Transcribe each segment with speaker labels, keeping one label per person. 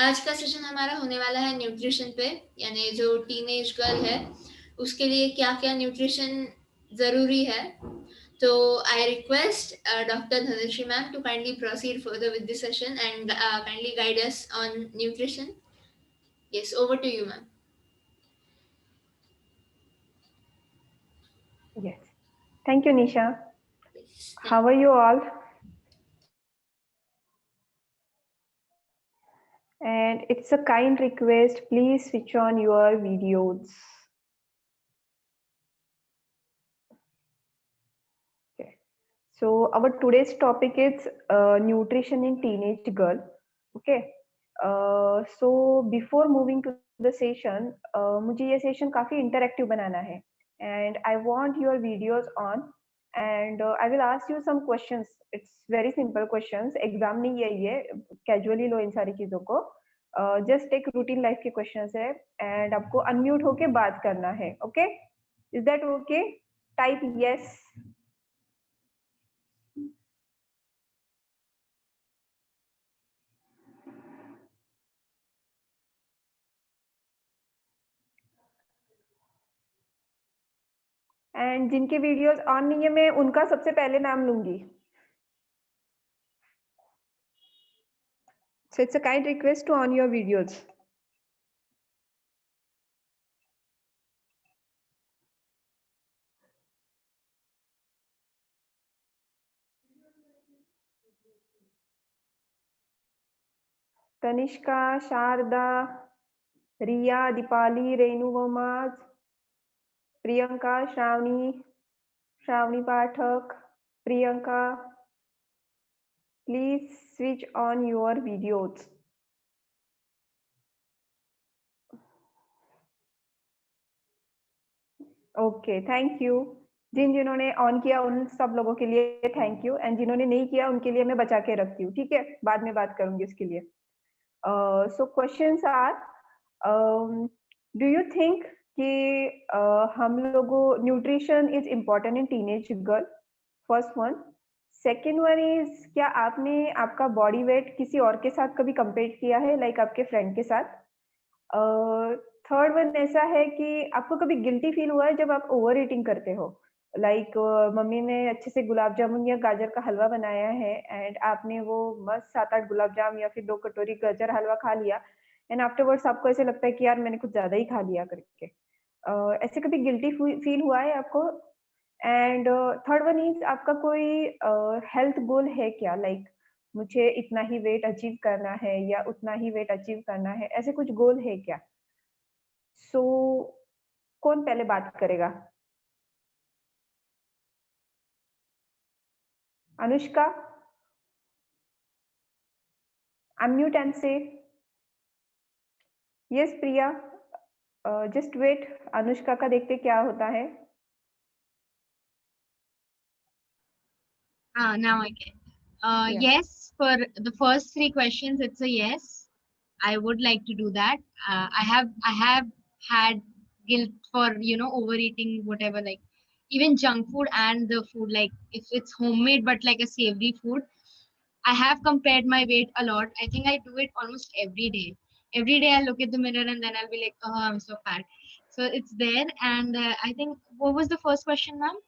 Speaker 1: आज का सेशन हमारा होने वाला है न्यूट्रिशन पे, यानी जो टीनेज गर्ल है उसके लिए क्या-क्या न्यूट्रिशन ज़रूरी है। So I request Dr. Dhanashri ma'am to kindly proceed further with this session and kindly guide us on nutrition. Yes, over to you, ma'am.
Speaker 2: Yes. Thank you, Nisha.
Speaker 1: Yes,
Speaker 2: How are you all? And it's a kind request, please switch on your videos. Okay. So our today's topic is nutrition in teenage girl. Okay. So before moving to the session, मुझे ये session काफी interactive बनाना है, and I want your videos on, and I will ask you some questions. It's very simple questions. Exam नहीं है ये, casually लो इन सारी चीजों को. Just एक routine life के questions है, and आपको unmute होके बात करना है. Okay? Is that okay? Type yes. And जिनके वीडियोस ऑन नहीं है मैं उनका सबसे पहले नाम लूंगी. So it's a kind request to on your videos. Tanishka, Sharda, Riya, Deepali, Renu वमाज, Priyanka, Shravani, Shravani Pathak, Priyanka, please switch on your videos. Okay, thank you. जिन्होंने ऑन किया उन सब लोगों के लिए थैंक यू, एंड जिन्होंने नहीं किया उनके लिए मैं बचा के रखती हूँ. ठीक है, बाद में बात करूंगी उसके लिए. So questions are, do you think कि हम लोगों nutrition is important in teenage girl? First one. Second one is, क्या आपने आपका बॉडी वेट किसी और के साथ कभी कंपेयर किया है, लाइक आपके फ्रेंड के साथ? थर्ड वन ऐसा है कि आपको कभी गिल्टी फील हुआ है जब आप ओवर ईटिंग करते हो, लाइक मम्मी ने अच्छे से गुलाब जामुन या गाजर का हलवा बनाया है एंड आपने वो मस्त 7-8 गुलाब जाम या फिर 2 कटोरी गाजर हलवा खा लिया, एंड आफ्टरवर्ड्स आपको ऐसे लगता है कि यार मैंने कुछ ज्यादा ही खा लिया करके. ऐसे कभी गिल्टी फील हुआ है आपको? एंड थर्ड वन इज, आपका कोई हेल्थ गोल है क्या, लाइक मुझे इतना ही वेट अचीव करना है या उतना ही वेट अचीव करना है, ऐसे कुछ गोल है क्या? सो कौन पहले बात करेगा? अनुष्का, अनम्यूट एंड से यस. प्रिया, जस्ट वेट, अनुष्का का देखते क्या होता है.
Speaker 3: Now I can.
Speaker 2: Yeah.
Speaker 3: Yes, for the first three questions, it's a yes. I would like to do that. I have had guilt for overeating, whatever, like even junk food and the food, like if it's homemade but like a savory food. I have compared my weight a lot. I think I do it almost every day. Every day I look at the mirror and then I'll be like, oh, I'm so fat. So it's there. And I think, what was the first question, ma'am?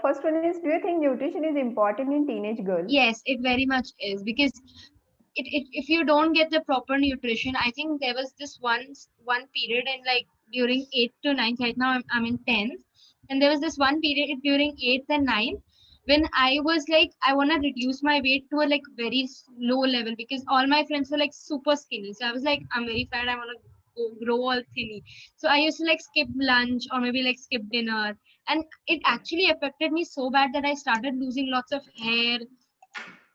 Speaker 2: First one is, do you think nutrition is important in teenage girls?
Speaker 3: Yes, it very much is, because if you don't get the proper nutrition, I think there was this one period in, like, during 8th to 9th. Right now I'm in 10th, and there was this one period during 8th and 9th when I was like, I want to reduce my weight to a like very low level, because all my friends were like super skinny. So I was like, I'm very fat, I want to grow all thinny. So I used to like skip lunch or maybe like skip dinner, and it actually affected me so bad that I started losing lots of hair,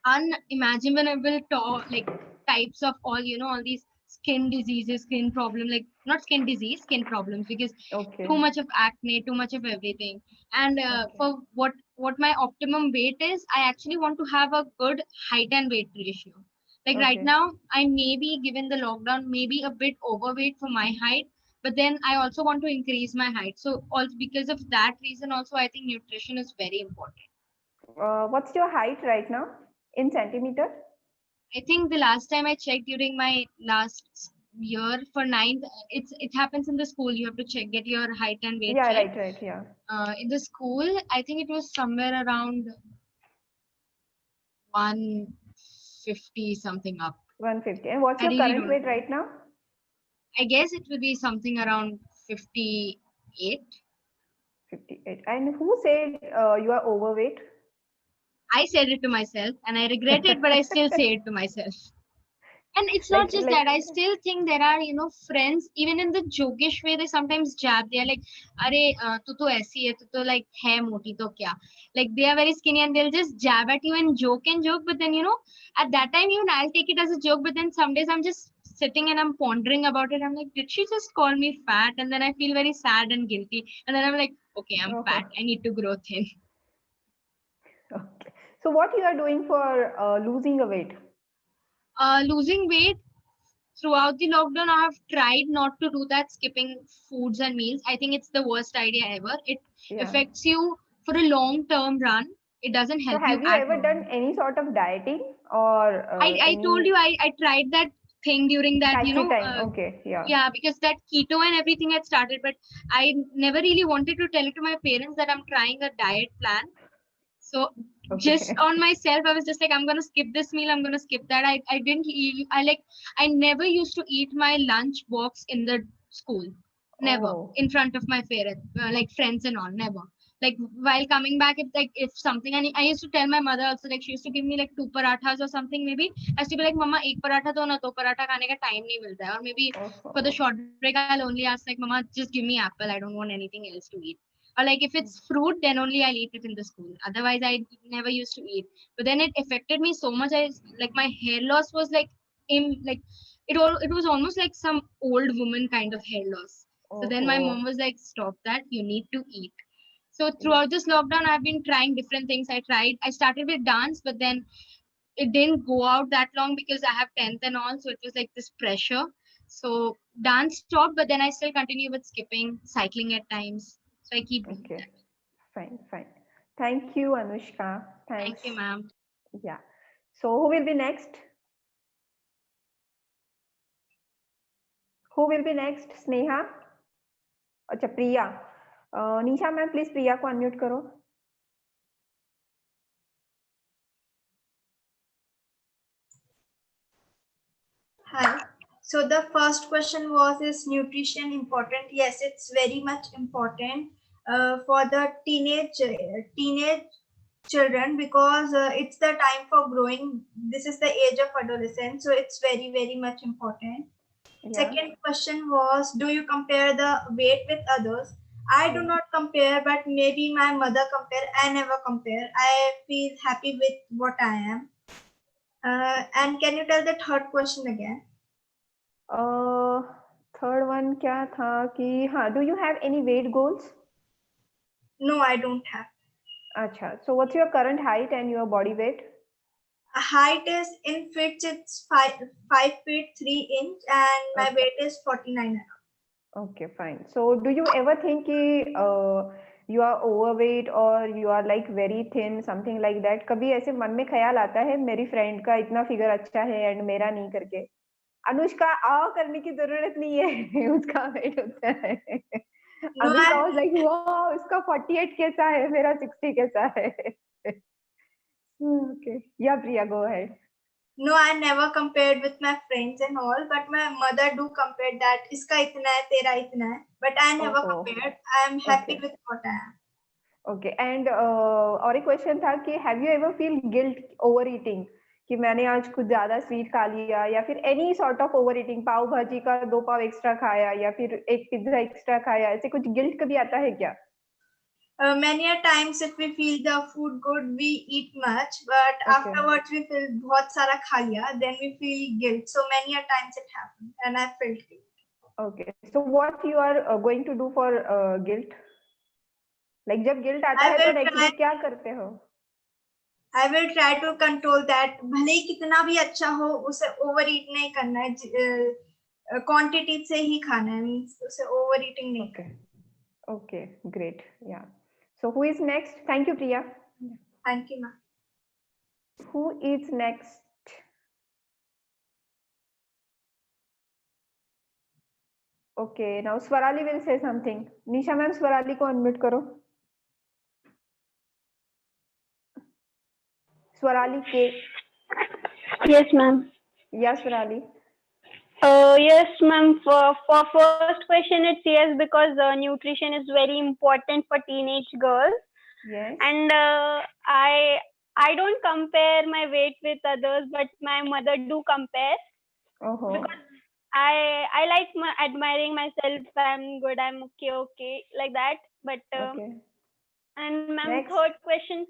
Speaker 3: unimaginable like types of all these skin diseases, skin problem, like not skin disease, skin problems, because
Speaker 2: Okay.
Speaker 3: too much of acne, too much of everything. And for what my optimum weight is, I actually want to have a good height and weight ratio. Like right
Speaker 2: Okay.
Speaker 3: now, I may be, given the lockdown, maybe a bit overweight for my height, but then I also want to increase my height. So also because of that reason, also I think nutrition is very important.
Speaker 2: What's your height right now in centimeter?
Speaker 3: I think the last time I checked during my last year for ninth, it happens in the school. You have to get your height and weight
Speaker 2: Yeah,
Speaker 3: checked.
Speaker 2: right, yeah.
Speaker 3: In the school, I think it was somewhere around 150 something up.
Speaker 2: 150. And what's
Speaker 3: I
Speaker 2: your
Speaker 3: really
Speaker 2: current
Speaker 3: don't
Speaker 2: weight
Speaker 3: know.
Speaker 2: right now?
Speaker 3: I guess it would be something around 58.
Speaker 2: 58. And who said you are overweight?
Speaker 3: I said it to myself and I regret it, but I still say it to myself. And it's not just that. I still think there are, friends, even in the jokish way, they sometimes jab. They are like, "Arey, tu to aisi hai, tu to like hai moti to kya?" Like they are very skinny and they'll just jab at you and joke. But then, at that time, even I'll take it as a joke. But then some days I'm just sitting and I'm pondering about it. I'm like, did she just call me fat? And then I feel very sad and guilty. And then I'm like, okay, I'm fat. I need to grow thin.
Speaker 2: Okay. So what you are doing for losing a weight?
Speaker 3: Losing weight. Throughout the lockdown, I have tried not to do that, skipping foods and meals. I think it's the worst idea ever. It affects you for a long term run. It doesn't
Speaker 2: So
Speaker 3: help you
Speaker 2: have you
Speaker 3: at
Speaker 2: ever
Speaker 3: all.
Speaker 2: done any sort of dieting or
Speaker 3: I told you I tried that thing during that,
Speaker 2: time? Okay,
Speaker 3: yeah, because that keto and everything had started, but I never really wanted to tell it to my parents that I'm trying a diet plan. So just on myself, I was just like, I'm gonna skip this meal, I'm gonna skip that. I didn't eat, I never used to eat my lunch box in the school. Never. In front of my parents, like friends and all, never. Like while coming back, if something, and I used to tell my mother also, like she used to give me like 2 parathas or something maybe. I used to be like, Mama, ek paratha do na, to paratha khane ka time nahi milta hai. Or maybe for the short break, I'll only ask like, Mama, just give me apple. I don't want anything else to eat. Or like if it's fruit, then only I'll eat it in the school. Otherwise, I never used to eat. But then it affected me so much. Like my hair loss was like it was almost like some old woman kind of hair loss. So then my mom was like, stop that, you need to eat. So throughout this lockdown, I've been trying different things. I started with dance, but then it didn't go out that long because I have 10th and all. So it was like this pressure. So dance stopped, but then I still continue with skipping, cycling at times. So I keep doing that.
Speaker 2: Fine. Thank you, Anushka. Thanks.
Speaker 3: Thank you, ma'am.
Speaker 2: Yeah. So who will be next? Sneha? अच्छा, प्रिया. निशा ma'am, please प्रिया को unmute करो.
Speaker 4: Hi. So the first question was, is nutrition important? Yes, it's very much important for the teenage children, because it's the time for growing. This is the age of adolescence, so it's very, very much important. Yeah. Second question was, do you compare the weight with others? I do not compare, but maybe my mother compare. I never compare. I feel happy with what I am. And can you tell the third question again?
Speaker 2: Third one क्या था कि हाँ, do you have any weight goals?
Speaker 4: No, I don't have.
Speaker 2: अच्छा, so what's your current height and your body weight?
Speaker 4: Height is in feet, it's 5 feet 3 inch, and my weight is 49.
Speaker 2: Okay, fine. So do you ever think कि you are overweight or you are like very thin, something like that? कभी ऐसे मन में ख्याल आता है मेरी friend का इतना फिगर अच्छा है एंड मेरा नहीं करके? अनुष्का आओ करने की जरूरत नहीं है, उसका वेट उतना है. अनुष्का was like, wow, इसका 48 कैसा है, मेरा 60 कैसा है. Okay, yeah, Priya, go ahead.
Speaker 4: No, I never compared with my friends and all, but my mother do compare that इसका इतना है, तेरा इतना है. But I never compared. I am happy with what I am.
Speaker 2: Okay, and और एक question था कि have you ever feel guilt overeating? कि मैंने आज कुछ ज्यादा स्वीट खा लिया, या फिर any sort of over eating, pav bhaji का 2 पाव एक्स्ट्रा खाया या फिर एक पिज्जा एक्स्ट्रा खाया, ऐसे कुछ गिल्ट कभी आता है क्या?
Speaker 4: Many a times if we feel the food good, we eat much, but afterwards we feel बहुत सारा खा लिया, then we feel guilt. So many a times it happened and I felt guilt.
Speaker 2: Okay, so what you are going to do for guilt? Like जब guilt आता है तो actually क्या करते हो?
Speaker 4: I will try to control that. भले ही कितना भी अच्छा हो, उसे overeat नहीं करना है, quantity से ही खाना है, means उसे overeating नहीं करना.
Speaker 2: Okay, great. Yeah. So who is next? Thank you, Priya.
Speaker 4: Thank you, ma'am.
Speaker 2: Who is next? Okay, now Swarali will say something. Nisha ma'am, Swarali को unmute करो. Swarali K.
Speaker 5: Yes, ma'am.
Speaker 2: Yeah, Swarali.
Speaker 5: Yes, ma'am. For first question, it's yes because nutrition is very important for teenage girls,
Speaker 2: Yes.
Speaker 5: and I don't compare my weight with others, but my mother do compare
Speaker 2: Oh.
Speaker 5: because I like admiring myself. I'm good. I'm okay, like that. But
Speaker 2: Okay.
Speaker 5: and ma'am,
Speaker 2: Next.
Speaker 5: third question.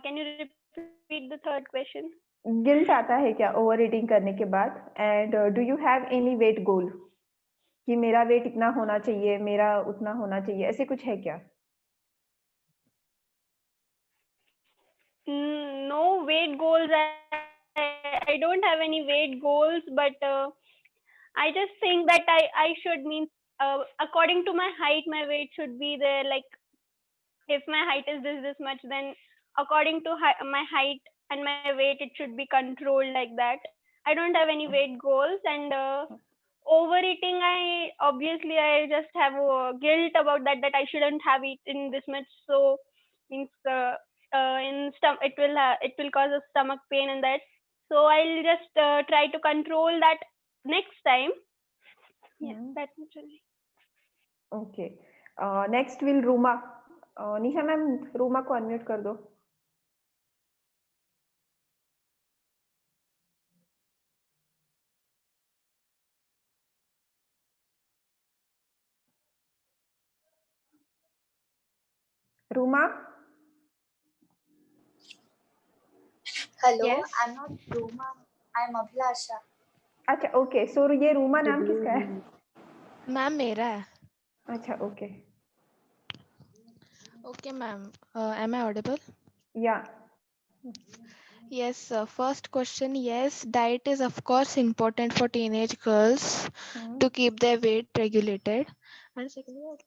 Speaker 5: Can you repeat the third question?
Speaker 2: Guilt आता है क्या over eating करने के बाद? And do you have any weight goal कि मेरा wait इतना होना चाहिए, मेरा उतना होना चाहिए, ऐसे कुछ है क्या?
Speaker 5: No weight goals. I don't have any weight goals, but I just think that I should mean according to my height, my weight should be there. Like if my height is this much, then according to my height and my weight, it should be controlled like that. I don't have any weight goals, and overeating, I just have guilt about that I shouldn't have eaten this much. So means it will cause a stomach pain and that. So I'll just try to control that next time. Yeah, that's much only.
Speaker 2: Okay. Next will Ruma. Nisha ma'am, Ruma को unmute कर दो. Ruma.
Speaker 6: Hello,
Speaker 5: Yes.
Speaker 6: I'm not Roma. I'm Abhilasha.
Speaker 2: अच्छा, okay. सो ये रूमा नाम किसका है?
Speaker 7: Ma'am मेरा है.
Speaker 2: अच्छा, okay.
Speaker 7: Okay, ma'am. Am I audible?
Speaker 2: या.
Speaker 7: Yes. First question. Yes, diet is of course important for teenage girls to keep their weight regulated. And secondly, what?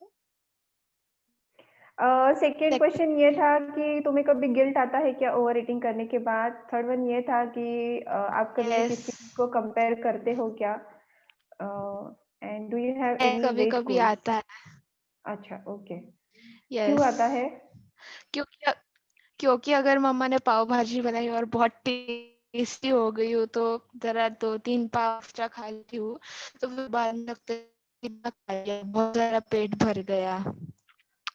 Speaker 2: Second question ये था कि तुम्हें कभी गिल्ट आता है क्या ओवर ईटिंग करने के बाद? थर्ड वन ये था कि आप कभी
Speaker 7: Yes.
Speaker 2: किसी को कंपेयर करते हो क्या? And do you have any
Speaker 7: कभी
Speaker 2: वेट
Speaker 7: कभी
Speaker 2: गोल?
Speaker 7: आता है.
Speaker 2: अच्छा, ओके.
Speaker 7: Yes.
Speaker 2: क्यों आता है?
Speaker 7: क्योंकि अगर मम्मा ने पाव भाजी बनाई और बहुत टेस्टी हो गई हो तो जरा 2-3 पाव एक्स्ट्रा खा लेती हूँ, तो फिर बाद में लगता है कि इतना खा लिया, बहुत सारा पेट भर गया.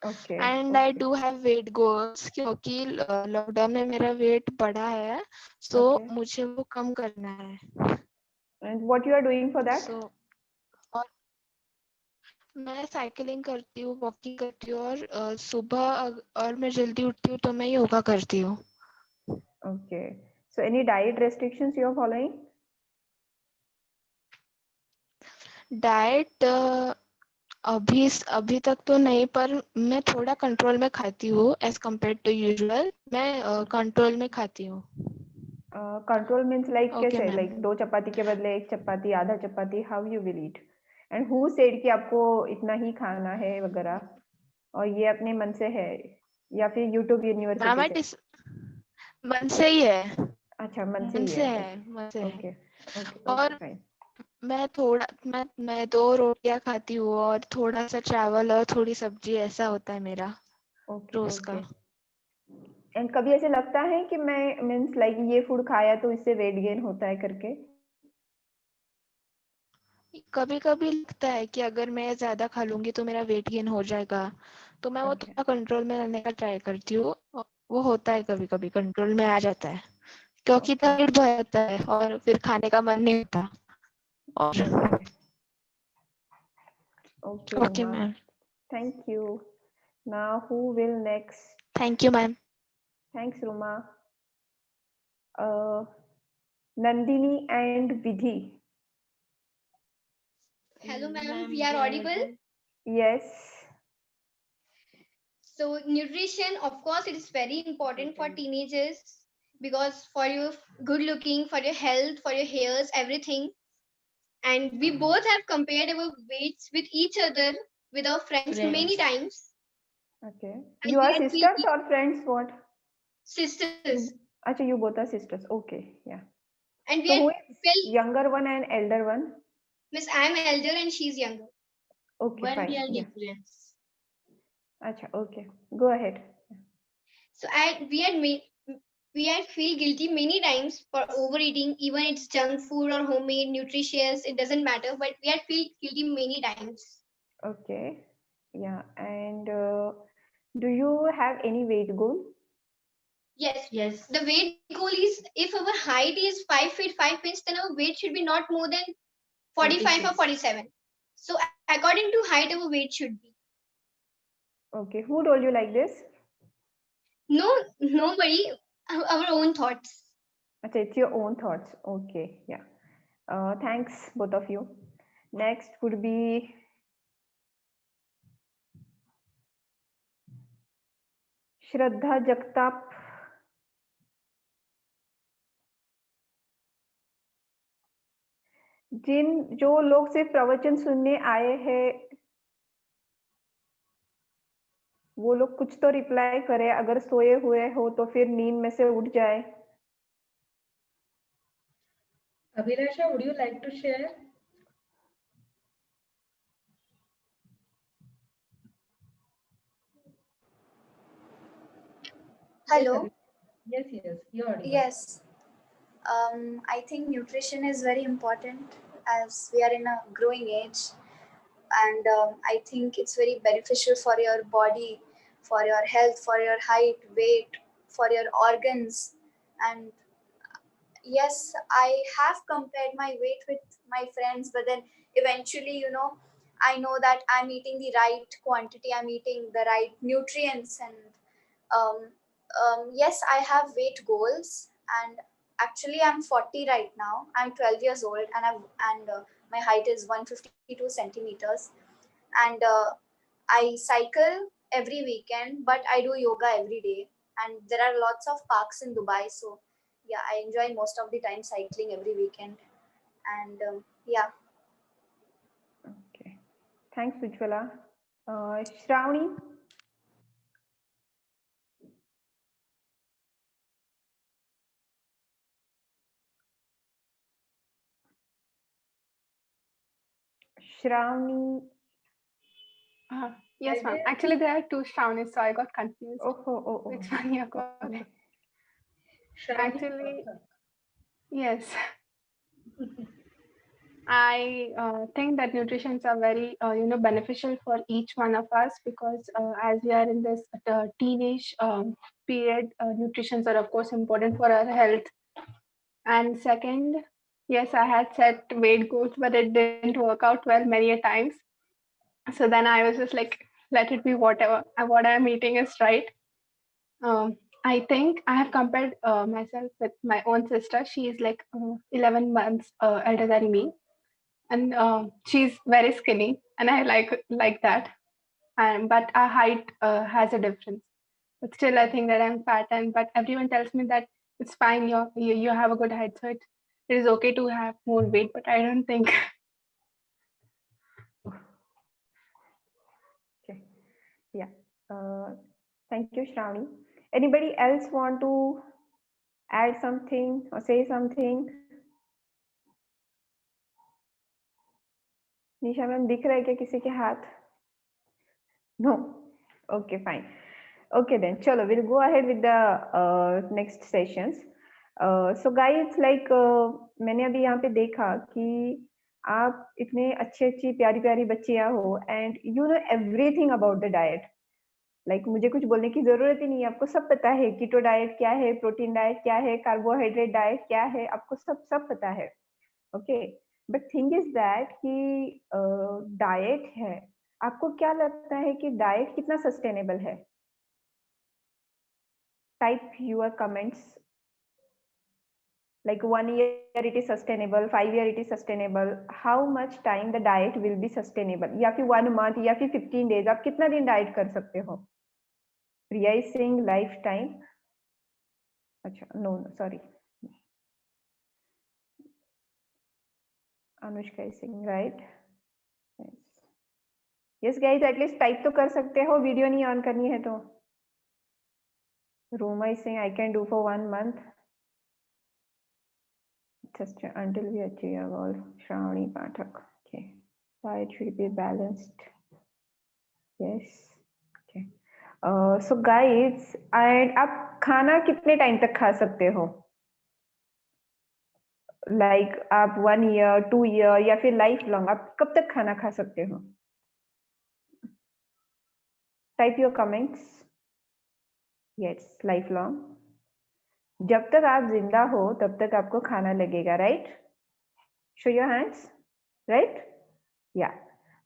Speaker 2: Okay.
Speaker 7: And I do have weight goals क्योंकि लॉकडाउन में मेरा वेट बढ़ा है, सो मुझे वो कम करना है.
Speaker 2: And what you are doing for that?
Speaker 7: So और मैं साइकिलिंग करती हूँ, वॉकिंग करती हूँ, और सुबह और मैं जल्दी उठती हूँ तो मैं योगा करती हूँ.
Speaker 2: Okay. So any diet restrictions you are following?
Speaker 7: Diet अभी तक तो नहीं, पर मैं थोड़ा कंट्रोल में खाती हूँ एज कम्पेयर टू यूजुअल. मैं कंट्रोल में खाती हूँ.
Speaker 2: कंट्रोल मीन्स लाइक
Speaker 7: Okay,
Speaker 2: कैसे?
Speaker 7: ma'am.
Speaker 2: लाइक 2 चपाती के बदले 1 चपाती, आधा chapati, how you will eat? And who said कि आपको इतना ही खाना है वगैरह, और ये अपने मन से है या फिर यूट्यूब यूनिवर्सिटी से?
Speaker 7: मन से ही है.
Speaker 2: अच्छा, मन से
Speaker 7: मन
Speaker 2: ही
Speaker 7: से
Speaker 2: है.
Speaker 7: है, मन से है.
Speaker 2: ओके, ओके,
Speaker 7: और
Speaker 2: ओके, फाइन.
Speaker 7: मैं 2 रोटियां खाती हूँ और थोड़ा सा चावल और थोड़ी सब्जी, ऐसा होता है मेरा
Speaker 2: ओके,
Speaker 7: रोज का.
Speaker 2: ओके. एंड कभी ऐसे लगता है कि मैं मीन्स लाइक ये फूड खाया तो इससे वेट गेन होता है करके?
Speaker 7: कभी कभी लगता है कि अगर मैं ज्यादा खा लूंगी तो मेरा वेट गेन हो जाएगा, तो मैं वो
Speaker 2: Okay.
Speaker 7: थोड़ा कंट्रोल में रहने का ट्राई करती हूँ. वो होता है, कभी कभी कंट्रोल में आ जाता है क्योंकि
Speaker 2: Okay.
Speaker 7: पेट भर जाता है और फिर खाने का मन नहीं होता. और
Speaker 2: Okay,
Speaker 7: okay
Speaker 2: Ruma.
Speaker 7: Ma'am.
Speaker 2: Thank you. Now who will next?
Speaker 7: Thank you ma'am.
Speaker 2: Thanks, Ruma. Nandini and Vidhi.
Speaker 8: Hello, ma'am. We are audible.
Speaker 2: Yes.
Speaker 8: So, nutrition, of course, it is very important for teenagers because for your good looking, for your health, for your hairs, everything. And we both have compared our weights with each other with our friends many times.
Speaker 2: Okay.
Speaker 8: And
Speaker 2: You are
Speaker 8: yet we
Speaker 2: sisters
Speaker 8: eat
Speaker 2: or friends? What?
Speaker 8: sisters.
Speaker 2: Acha, you both are sisters. Okay, yeah.
Speaker 8: And we
Speaker 2: So who
Speaker 8: had
Speaker 2: is
Speaker 8: felt
Speaker 2: younger one and elder one?
Speaker 8: Miss, I'm elder and she's younger.
Speaker 2: Okay,
Speaker 1: 1
Speaker 2: fine.
Speaker 1: year
Speaker 2: Yeah.
Speaker 1: difference.
Speaker 2: Acha, okay. Go ahead.
Speaker 8: So we had feel guilty many times for overeating, even it's junk food or homemade, nutritious, it doesn't matter, but we had feel guilty many times.
Speaker 2: Okay. Yeah. And do you have any weight goal?
Speaker 8: Yes.
Speaker 1: Yes.
Speaker 8: The weight goal is if our height is 5 feet 5 inches, then our weight should be not more than 45 or
Speaker 1: 46.
Speaker 8: 47. So according to height, our weight should be.
Speaker 2: Okay. Who told you like this?
Speaker 8: No, nobody, our own thoughts.
Speaker 2: Acha, it's your own thoughts. Okay. Yeah. Thanks, both of you. Next would be Shraddha Jagtap. जो लोग सिर्फ प्रवचन सुनने आए हैं वो लोग कुछ तो रिप्लाई करें, अगर सोए हुए हो तो फिर नींद में से उठ जाए.
Speaker 9: Abhilasha, would you like to share?
Speaker 6: Hello.
Speaker 9: Yes, you're audible.
Speaker 6: Yes. I think nutrition is very important as we are in a growing age, and I think it's very beneficial for your body, for your health, for your height, weight, for your organs. And yes, I have compared my weight with my friends, but then eventually, I know that I'm eating the right quantity, I'm eating the right nutrients, and um, yes, I have weight goals, and actually, I'm 40 right now. I'm 12 years old, and my height is 152 centimeters, and I cycle every weekend, but I do yoga every day, and there are lots of parks in Dubai, so yeah, I enjoy most of the time cycling every weekend, and yeah.
Speaker 2: Okay. Thanks, Ujjwala. Shravani. Shravani.
Speaker 10: Yes, ma'am. Actually, there are two Shravnis, so I got confused.
Speaker 2: Oh.
Speaker 10: Which one you're calling?
Speaker 2: Okay.
Speaker 10: Actually, yes. I think that nutritions are very, beneficial for each one of us because as we are in this teenage period, nutritions are of course important for our health. And second, yes, I had set weight goals, but it didn't work out well many a times. So then I was just like, let it be whatever. What I'm eating is right. I think I have compared myself with my own sister. She is like 11 months elder than me, and she's very skinny, and I like that. And but our height has a difference. But still, I think that I'm fat, and but everyone tells me that it's fine. You have a good height, so it is okay to have more weight. But I don't think.
Speaker 2: Okay. Yeah. Thank you, Shravani. Anybody else want to add something or say something? Nisha ma'am दिख रहा है क्या किसी के हाथ? No. Okay, fine. Okay then, chalo, we'll go ahead with the next sessions. So guys, like मैंने अभी यहाँ पे देखा कि आप इतने अच्छी प्यारी प्यारी बच्चियां हो and you know everything about the diet. Like मुझे कुछ बोलने की जरूरत ही नहीं है, आपको सब पता है कीटो डाइट क्या है, प्रोटीन डाइट क्या है, कार्बोहाइड्रेट डाइट क्या है, आपको सब पता है. Okay, but thing is that कि डाइट है, आपको क्या लगता है कि डाइट कितना सस्टेनेबल है? Type your comments. Like 1 year it is sustainable, 5 year it is sustainable. How much time the diet will be sustainable? या फिर 1 month या फिर 15 days, आप कितना दिन डाइट कर सकते हो? Priya is saying lifetime. अच्छा, no, sorry. Anushka is saying right. Yes guys, at least type तो कर सकते हो, वीडियो नहीं ऑन करनी है तो. Roma is saying I can do for 1 month. Just until we achieve our goal. Shravani Pathak. Diet should be balanced. Yes. Okay. So guys, and आप खाना कितने टाइम तक खा सकते हो? Like आप 1 year, 2 year या फिर लाइफ लॉन्ग आप कब तक खाना खा सकते हो? Type your comments. Yes, life long. जब तक आप जिंदा हो तब तक आपको खाना लगेगा, right? Show your hands, right? Yeah.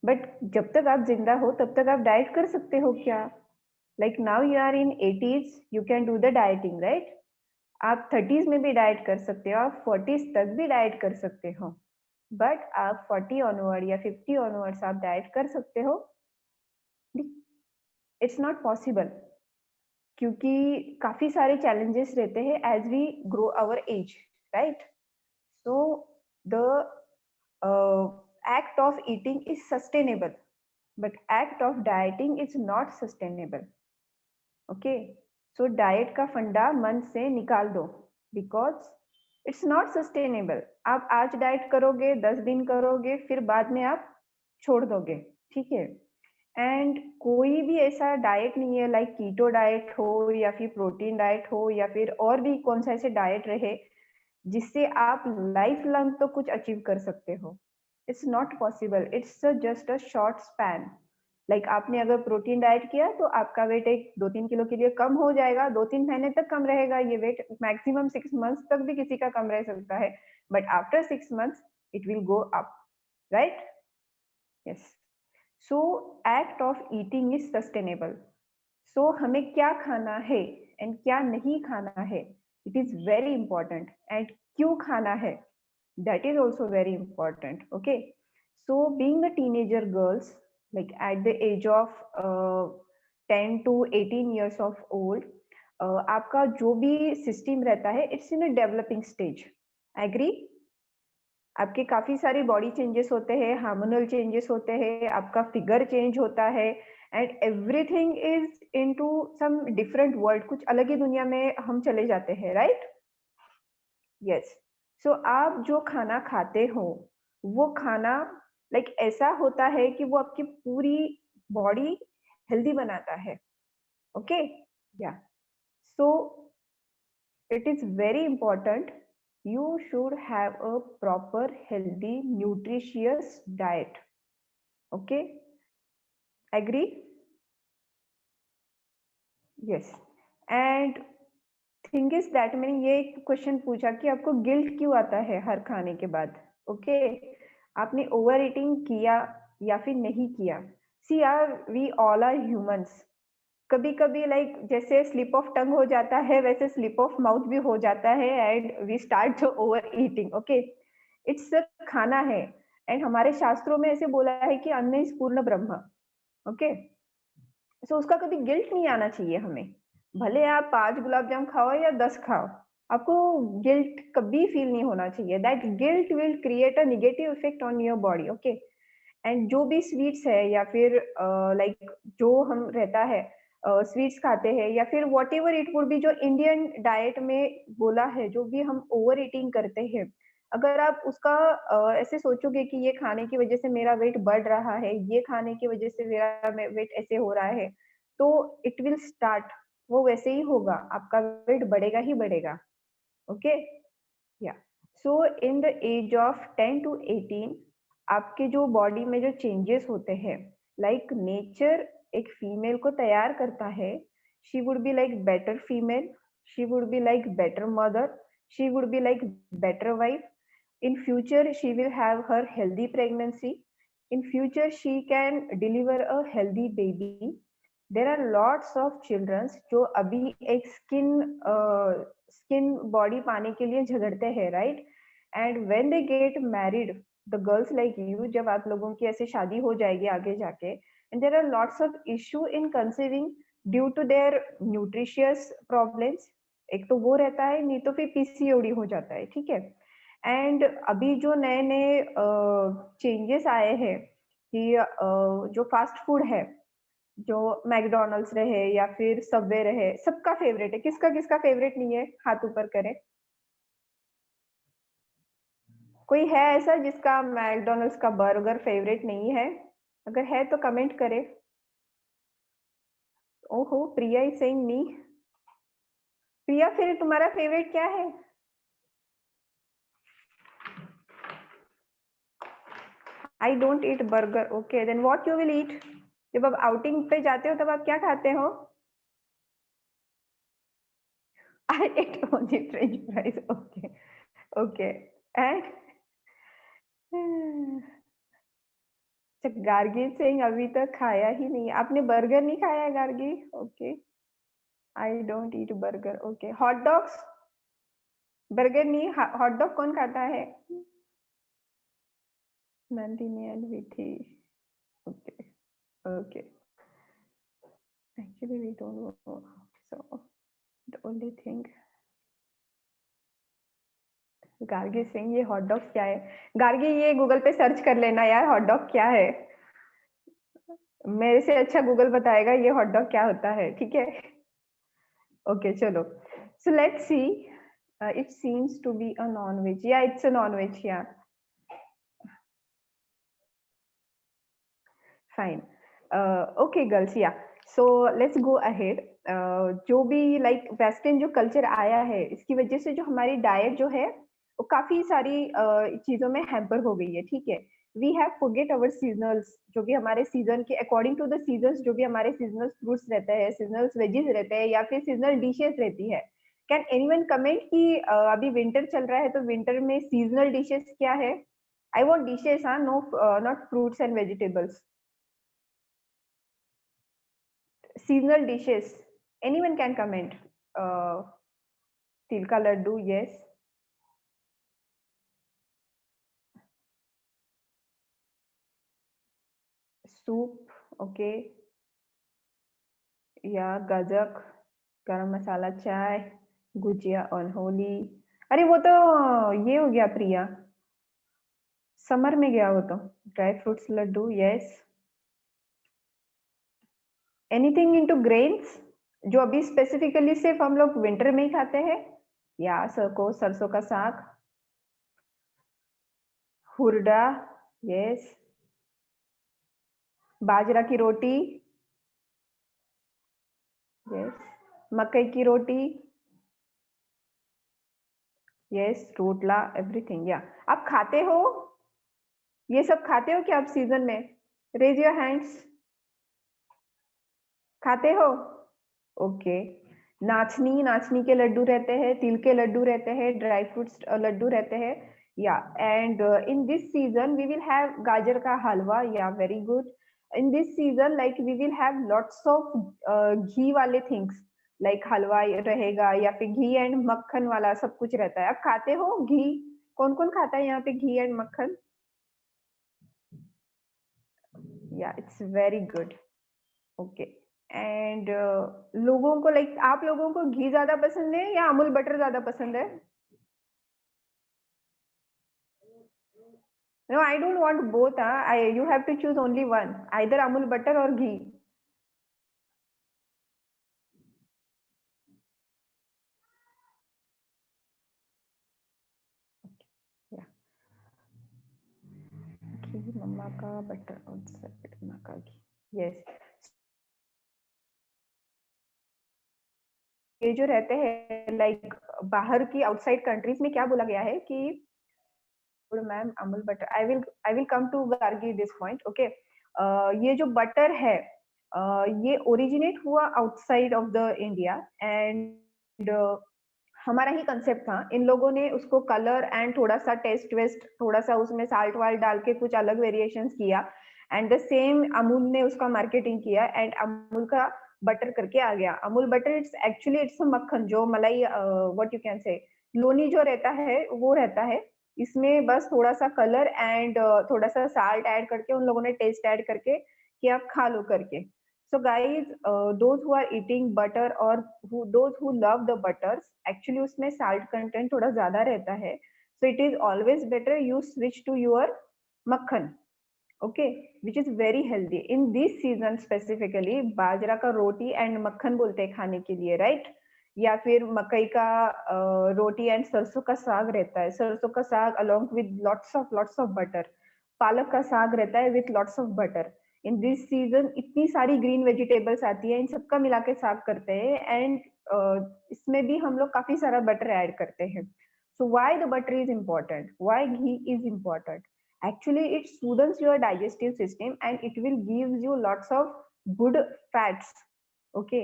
Speaker 2: But जब तक आप जिंदा हो तब तक आप डाइट कर सकते हो क्या? Like now you are in 80s, you can do the dieting, right? आप 30s में भी डाइट कर सकते हो, आप 40s तक भी डाइट कर सकते हो, बट आप 40 ऑनवर्ड या 50 ऑनवर्ड्स आप डाइट कर सकते हो? इट्स नॉट पॉसिबल, क्योंकि काफी सारे चैलेंजेस रहते हैं as we grow our age, right? So the act of eating is sustainable, but act of dieting is not sustainable. Okay, so diet का फंडा मन से निकाल दो, because it's not sustainable. आप आज डाइट करोगे, 10 दिन करोगे, फिर बाद में आप छोड़ दोगे, ठीक है? एंड कोई भी ऐसा डाइट नहीं है लाइक कीटो डाइट हो या फिर प्रोटीन डाइट हो या फिर और भी कौन सा ऐसे डाइट रहे जिससे आप लाइफ लॉन्ग तो कुछ अचीव कर सकते हो. It's not possible. It's just a short span. Like आपने अगर प्रोटीन डाइट किया तो आपका वेट 1-2-3 किलो के लिए कम हो जाएगा, 2-3 महीने तक कम रहेगा ये वेट, मैक्सिमम 6 मंथ्स तक भी किसी का कम रह सकता है, but after 6 months it will go up, right? Yes. So act of eating is sustainable. So हमें क्या खाना है एंड क्या नहीं खाना है, it is very important. And क्यों खाना है, that is also very important. Okay, so being a teenager girls, like at the age of 10 to 18 years of old, आपका जो भी सिस्टम रहता है it's in a developing stage. Agree? आपके काफी सारी बॉडी चेंजेस होते हैं, हार्मोनल चेंजेस होते हैं, आपका फिगर चेंज होता है, and everything is into some different world. कुछ अलग ही दुनिया में हम चले जाते हैं, राइट? यस. सो आप जो खाना खाते हो वो खाना लाइक ऐसा होता है कि वो आपकी पूरी बॉडी हेल्दी बनाता है. Okay, yeah. So it is very important, you should have a proper healthy nutritious diet. Okay, agree? Yes. And thing is that मैंने ये क्वेश्चन पूछा कि आपको गिल्ट क्यों आता है हर खाने के बाद. ओके, आपने ओवर ईटिंग किया या फिर नहीं किया. See are we all are humans. कभी कभी लाइक जैसे स्लिप ऑफ टंग हो जाता है वैसे स्लिप ऑफ माउथ भी हो जाता है and we start to over eating. Okay, it's खाना है एंड हमारे शास्त्रों में ऐसे बोला है कि अन्न इज पूर्ण ब्रह्म. ओके, सो उसका कभी गिल्ट नहीं आना चाहिए हमें. भले आप 5 गुलाब जामुन खाओ या 10 खाओ, आपको गिल्ट कभी फील नहीं होना चाहिए. That guilt will create a negative effect on your body. Okay, and जो भी स्वीट्स है या फिर लाइक जो हम रहता है स्वीट्स खाते हैं या फिर what ever it would be, जो इंडियन डाइट में बोला है, जो भी हम ओवर ईटिंग करते हैं, अगर आप उसका ऐसे सोचोगे कि ये खाने की वजह से मेरा वेट बढ़ रहा है, ये खाने की वजह से मेरा वेट ऐसे हो रहा है, तो इट विल स्टार्ट, वो वैसे ही होगा, आपका वेट बढ़ेगा ही बढ़ेगा. Okay, yeah. So in the age of 10 to 18 आपके जो बॉडी में जो चेंजेस होते हैं, लाइक नेचर एक फीमेल को तैयार करता है. She would be like better female, she would be like better mother, she would be like better wife. In future she will have her healthy pregnancy. In future she can deliver a healthy baby. There are lots of childrens जो अभी एक skin body पाने के लिए झगड़ते हैं, right? And when they get married, the girls like you, जब आप लोगों की ऐसे शादी हो जाएगी आगे जाके, and there are lots of issue in conceiving due to their nutritious problems. एक तो वो रहता है, नहीं तो फिर पीसीओडी हो जाता है, ठीक है? एंड अभी जो नए नए चेंजेस आए हैं कि जो फास्ट फूड है, जो मैकडोनल्ड्स रहे या फिर सबवे रहे, सबका फेवरेट है. किसका किसका फेवरेट नहीं है? हाथ ऊपर करें. कोई है ऐसा जिसका मैकडॉनल्ड्स का बर्गर फेवरेट नहीं है? अगर है तो कमेंट करे। ओहो, प्रिया इज सेइंग मी। प्रिया, फिर तुम्हारा फेवरेट क्या है? I don't eat burger. Okay, then what you will eat? जब आप आउटिंग पे जाते हो तब आप क्या खाते हो? I eat only french fries. Okay okay. And Gargi Singh अभी तक खाया ही नहीं। आपने बर्गर नहीं खाया है Gargi? Okay, I don't eat burger. Okay, hot dogs? Burger नहीं, हॉट डॉग कौन खाता है? नंदिनी एंड विथी। Okay okay, actually we don't know, so the only thing. Gargi Singh, ये हॉट डॉग क्या है? गार्गी, ये गूगल पे सर्च कर लेना यार, हॉट डॉग क्या है। मेरे से अच्छा गूगल बताएगा ये हॉट डॉग क्या होता है, ठीक है? ओके चलो, so let's see. It seems to be a non veg. Yeah it's a non veg, yeah fine. Okay girls, yeah so let's go ahead. जो भी लाइक वेस्टर्न जो कल्चर आया है, इसकी वजह से जो हमारी डाइट जो है वो काफी सारी चीजों में हैम्पर हो गई है, ठीक है? We have forget our seasonals, जो भी हमारे सीजन के अकॉर्डिंग टू द सीजन्स, जो भी हमारे सीजनल फ्रूट्स रहते हैं, सीजनल वेजीज रहते हैं, या फिर सीजनल डिशेस रहती है। कैन एनीवन कमेंट कि अभी विंटर चल रहा है तो विंटर में सीजनल डिशेस क्या है? आई वांट डिशेस, हाँ, no not fruits and vegetables. Seasonal dishes, anyone can comment. तिल का लड्डू, yes. Soup, okay. या गजक, गरम मसाला चाय, गुजिया ऑन होली। अरे वो तो ये हो गया प्रिया, समर में गया वो तो। Dry fruits laddu, yes. Anything into grains, जो अभी स्पेसिफिकली सिर्फ हम लोग विंटर में ही खाते हैं? या सरसों का साग, हुरडा, यस। बाजरा की रोटी, यस। मकई की रोटी, यस। रोटला, एवरीथिंग, या। आप खाते हो? ये सब खाते हो क्या आप सीजन में? Raise your hands. खाते हो? ओके। नाचनी, नाचनी के लड्डू रहते हैं, तिल के लड्डू रहते हैं, ड्राई फ्रूट्स लड्डू रहते हैं, yeah. And in this season we will have gajar ka halwa, yeah, very good. In this season like we will have lots of ghee वाले थिंग्स, लाइक हलवा रहेगा, या फिर घी एंड मक्खन वाला सब कुछ रहता है। आप खाते हो घी? कौन कौन खाता है यहाँ पे घी एंड मक्खन? या, it's very good. Okay. And लोगों को लाइक आप लोगों को घी ज्यादा पसंद है या अमूल बटर ज्यादा पसंद है? No, I don't want both. You have to choose only one, either Amul butter or ghee. Yeah. Ghee, मम्मा का बटर outside, मम्मा का घी. Yes. ये जो रहते हैं लाइक बाहर की आउटसाइड कंट्रीज में क्या बोला गया है कि ma'am Amul butter, I will come to Gargi this point, okay. ये जो बटर है ये ओरिजिनेट हुआ outside of the India, and हमारा ही कंसेप्ट था। इन लोगों ने उसको कलर एंड थोड़ा सा टेस्ट वेस्ट, थोड़ा सा उसमें साल्ट वाल्ट डाल के कुछ अलग वेरिएशंस किया, एंड द सेम अमूल ने उसका मार्केटिंग किया, एंड अमूल का बटर करके आ गया। Amul butter it's actually it's a मक्खन, जो मलाई what you can say Loni जो रहता है वो रहता है। इसमें बस थोड़ा सा कलर एंड थोड़ा सा साल्ट ऐड करके उन लोगों ने टेस्ट ऐड करके कि आप खा लो करके। So guys, those who are eating butter or those who love the butters, actually उसमें salt content थोड़ा ज़्यादा रहता है, so it is always better you switch to your मक्खन, okay, which is very healthy. In this season specifically, बाजरा का रोटी and मक्खन बोलते हैं खाने के लिए, right? या फिर मकई का रोटी एंड सरसों का साग रहता है, सरसों का साग along with lots of butter, पालक का साग रहता है with lots of butter. In this season इतनी सारी ग्रीन वेजिटेबल्स आती है, इन सबका मिला के साग करते हैं एंड इसमें भी हम लोग काफी सारा बटर ऐड करते हैं। So why the butter is important, why ghee is important? Actually, it soothes your digestive system and it will give you lots of good fats. Okay,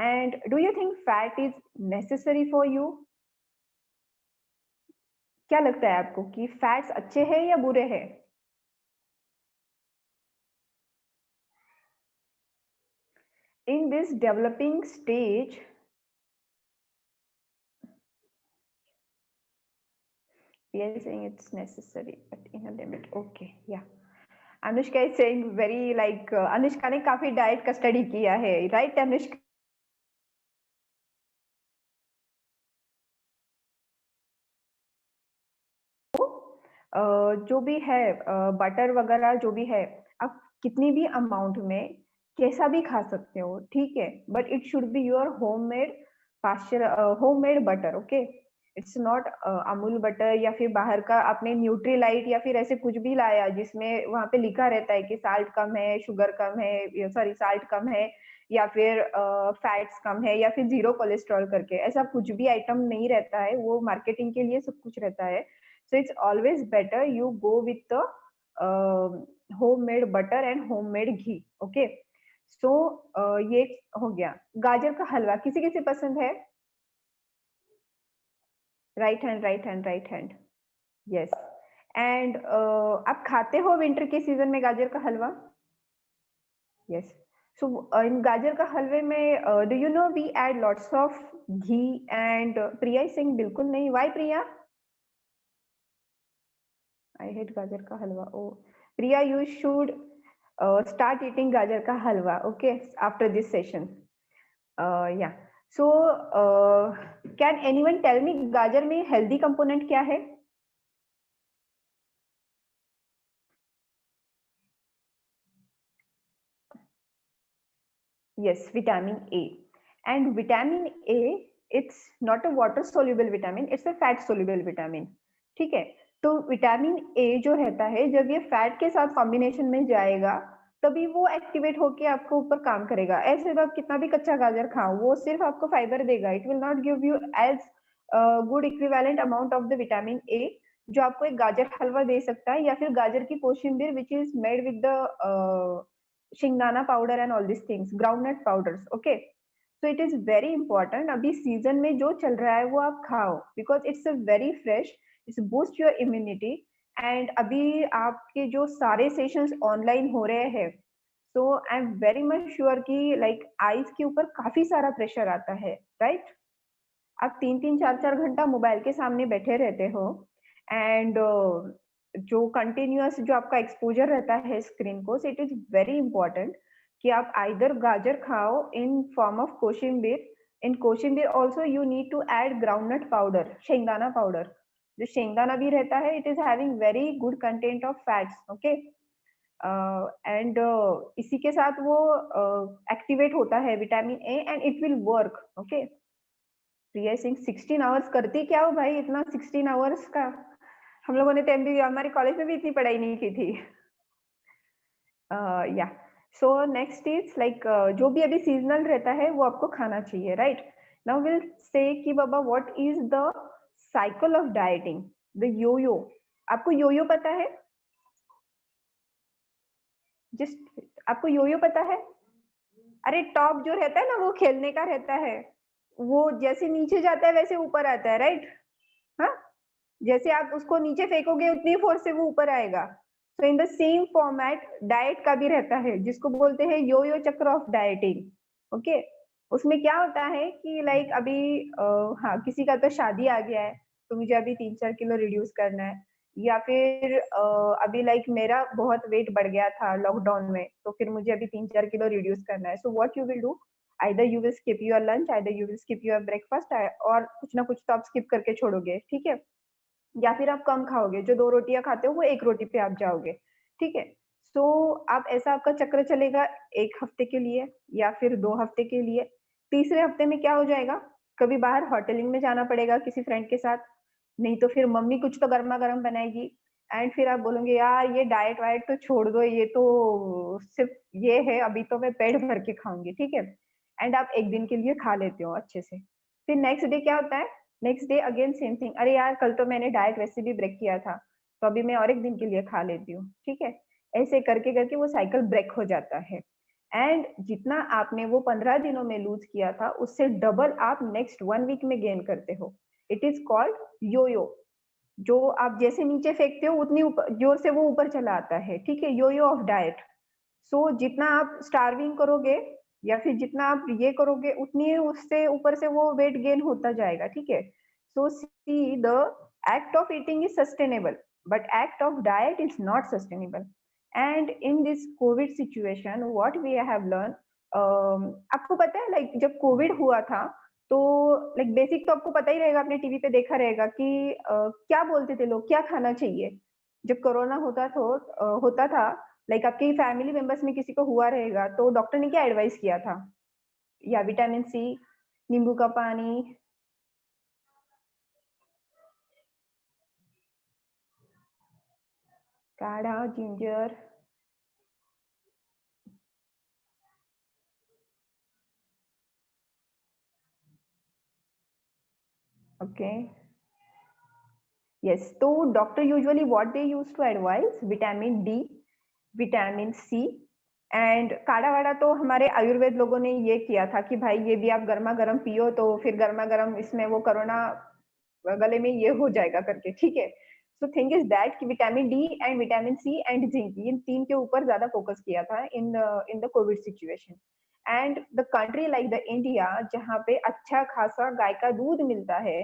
Speaker 2: and do you think fat is necessary for you? क्या लगता है आपको कि fats अच्छे हैं या बुरे हैं? In this developing stage, we are saying it's necessary but in a limit. Okay, yeah. Anushka is saying very like Anushka ने काफी डाइट का स्टडी किया है, राइट अनुष्का? जो भी है बटर वगैरह जो भी है, आप कितनी भी अमाउंट में कैसा भी खा सकते हो, ठीक है, but it should be your homemade pasture, homemade butter. Okay, it's not Amul butter या फिर बाहर का आपने न्यूट्रीलाइट या फिर ऐसे कुछ भी लाया जिसमें वहां पे लिखा रहता है कि साल्ट कम है, शुगर कम है, सॉरी साल्ट कम है या फिर फैट्स कम है या फिर जीरो कोलेस्ट्रॉल करके, ऐसा कुछ भी आइटम नहीं रहता है, वो मार्केटिंग के लिए सब कुछ रहता है। So it's always better you go with the homemade butter and homemade ghee. Okay. So ये हो गया। गाजर का हलवा किसी किसी पसंद है? Right hand, right hand, right hand. Yes. And आप खाते हो विंटर के सीजन में गाजर का हलवा? यस। सो इन गाजर का हलवे में do you know we add lots of ghee and Priya is saying बिल्कुल नहीं। Why Priya? I hate gajar ka halwa. Oh, Priya, you should start eating gajar ka halwa. Okay, after this session. Yeah. So, can anyone tell me gajar में healthy component क्या है? Yes, vitamin A. And vitamin A, it's not a water soluble vitamin, it's a fat soluble vitamin. ठीक है? तो vitamin A जो रहता है, जब ये फैट के साथ कॉम्बिनेशन में जाएगा तभी वो एक्टिवेट होके आपको ऊपर काम करेगा। ऐसे आप कितना भी कच्चा गाजर खाओ, वो सिर्फ आपको फाइबर देगा, it will not give you as good equivalent amount of the vitamin A जो आपको एक गाजर हलवा दे सकता है या फिर गाजर की कोशिम्बीर which is made with the shingdana powder and all this things, groundnut powders. Okay, so it is very important अभी सीजन में जो चल रहा है वो आप खाओ because it's a very fresh, it's boost your immunity. And अभी आपके जो सारे सेशंस ऑनलाइन हो रहे हैं, so I am very much sure कि लाइक आईज के ऊपर काफी सारा प्रेशर आता है, राइट? आप 3-3, 4-4 घंटा मोबाइल के सामने बैठे रहते हो एंड जो कंटिन्यूअस जो आपका एक्सपोजर रहता है स्क्रीन को, so it is very important कि आप आइदर गाजर खाओ in form of koshimbir. In koshimbir also you need to add groundnut powder, shengdana powder. जो शेंगदाना भी रहता है, it is having very good content of fats. Okay, and इसी के साथ वो एक्टिवेट होता है vitamin A and it will work. Okay, Priya Singh 16 hours करती क्या हो भाई इतना? 16 आवर्स का हम लोगों ने टाइम भी, हमारे कॉलेज में भी इतनी पढ़ाई नहीं की थी। या सो नेक्स्ट इज लाइक जो भी अभी सीजनल रहता है वो आपको खाना चाहिए, राइट? नाउ विल से कि बाबा what is the cycle of dieting, the yo-yo. आपको यो-यो पता है? जस्ट आपको यो-यो पता है? अरे टॉप जो रहता है ना, वो खेलने का रहता है, वो जैसे नीचे जाता है वैसे ऊपर आता है, राइट? हाँ, जैसे आप उसको नीचे फेंकोगे उतनी फोर्स से वो ऊपर आएगा। So in the same format diet का भी रहता है, जिसको बोलते हैं यो-यो चक्र ऑफ डाइटिंग। ओके, उसमें क्या होता है कि लाइक अभी हाँ किसी का तो शादी आ गया है तो मुझे अभी 3-4 किलो रिड्यूस करना है, या फिर अभी लाइक मेरा बहुत वेट बढ़ गया था लॉकडाउन में, तो फिर मुझे अभी 3-4 किलो रिड्यूस करना है। So what you will do, either you will skip your lunch, either you will skip your breakfast, और कुछ ना कुछ तो आप स्किप करके छोड़ोगे, ठीक है? या फिर आप कम खाओगे, जो 2 रोटियां खाते हो वो 1 रोटी पे आप जाओगे, ठीक है? सो आप ऐसा आपका चक्र चलेगा 1 हफ्ते के लिए या फिर 2 हफ्ते के लिए। तीसरे हफ्ते में क्या हो जाएगा, कभी बाहर होटलिंग में जाना पड़ेगा किसी फ्रेंड के साथ, नहीं तो फिर मम्मी कुछ तो गर्मा-गर्म बनाएगी एंड फिर आप बोलोगे यार ये डाइट वाइट तो छोड़ दो, ये तो सिर्फ ये है, अभी तो मैं पेट भर के खाऊँगी, ठीक है? एंड आप 1 दिन के लिए खा लेते हो अच्छे से। फिर नेक्स्ट डे क्या होता है? Next day again same thing, अरे यार कल तो मैंने डाइट वैसे भी ब्रेक किया था, तो अभी मैं और 1 दिन के लिए खा लेती हूँ, ठीक है? ऐसे करके-करके वो साइकिल ब्रेक हो जाता है एंड जितना आपने वो 15 दिनों में लूज़ किया था, उससे डबल आप नेक्स्ट 1 वीक में गेन करते हो। It is called yo-yo. जो आप जैसे नीचे फेंकते हो उतनी जोर से वो ऊपर चला आता है, ठीक है? Yo-yo of diet. सो जितना आप स्टार्विंग करोगे या फिर जितना आप ये करोगे उतनी उससे ऊपर से वो वेट गेन होता जाएगा, ठीक है? So see the act of eating is sustainable but act of diet is not sustainable and in this covid situation what we have learn, आपको पता है लाइक जब कोविड हुआ था तो लाइक बेसिक तो आपको पता ही रहेगा, आपने टीवी पे देखा रहेगा कि क्या बोलते थे लोग, क्या खाना चाहिए? जब कोरोना होता था लाइक आपकी फैमिली मेंबर्स में किसी को हुआ रहेगा तो डॉक्टर ने क्या एडवाइस किया था? या विटामिन सी, नींबू का पानी, काढ़ा, जिंजर, ओके, यस। तो doctor usually what they used to advise vitamin D, vitamin C and काढ़ा-वाढ़ा तो हमारे आयुर्वेद लोगों ने ये किया था कि भाई ये भी आप गरमा-गरम पियो तो फिर गरमा-गरम इसमें वो कोरोना गले में ये हो जाएगा करके, ठीक है? सो थिंग इज़ दैट कि vitamin D and vitamin C and zinc in 3 के ऊपर ज़्यादा फोकस किया था in the covid situation and the country like the India जहाँ पे अच्छा खासा गाय का दूध मिलता है,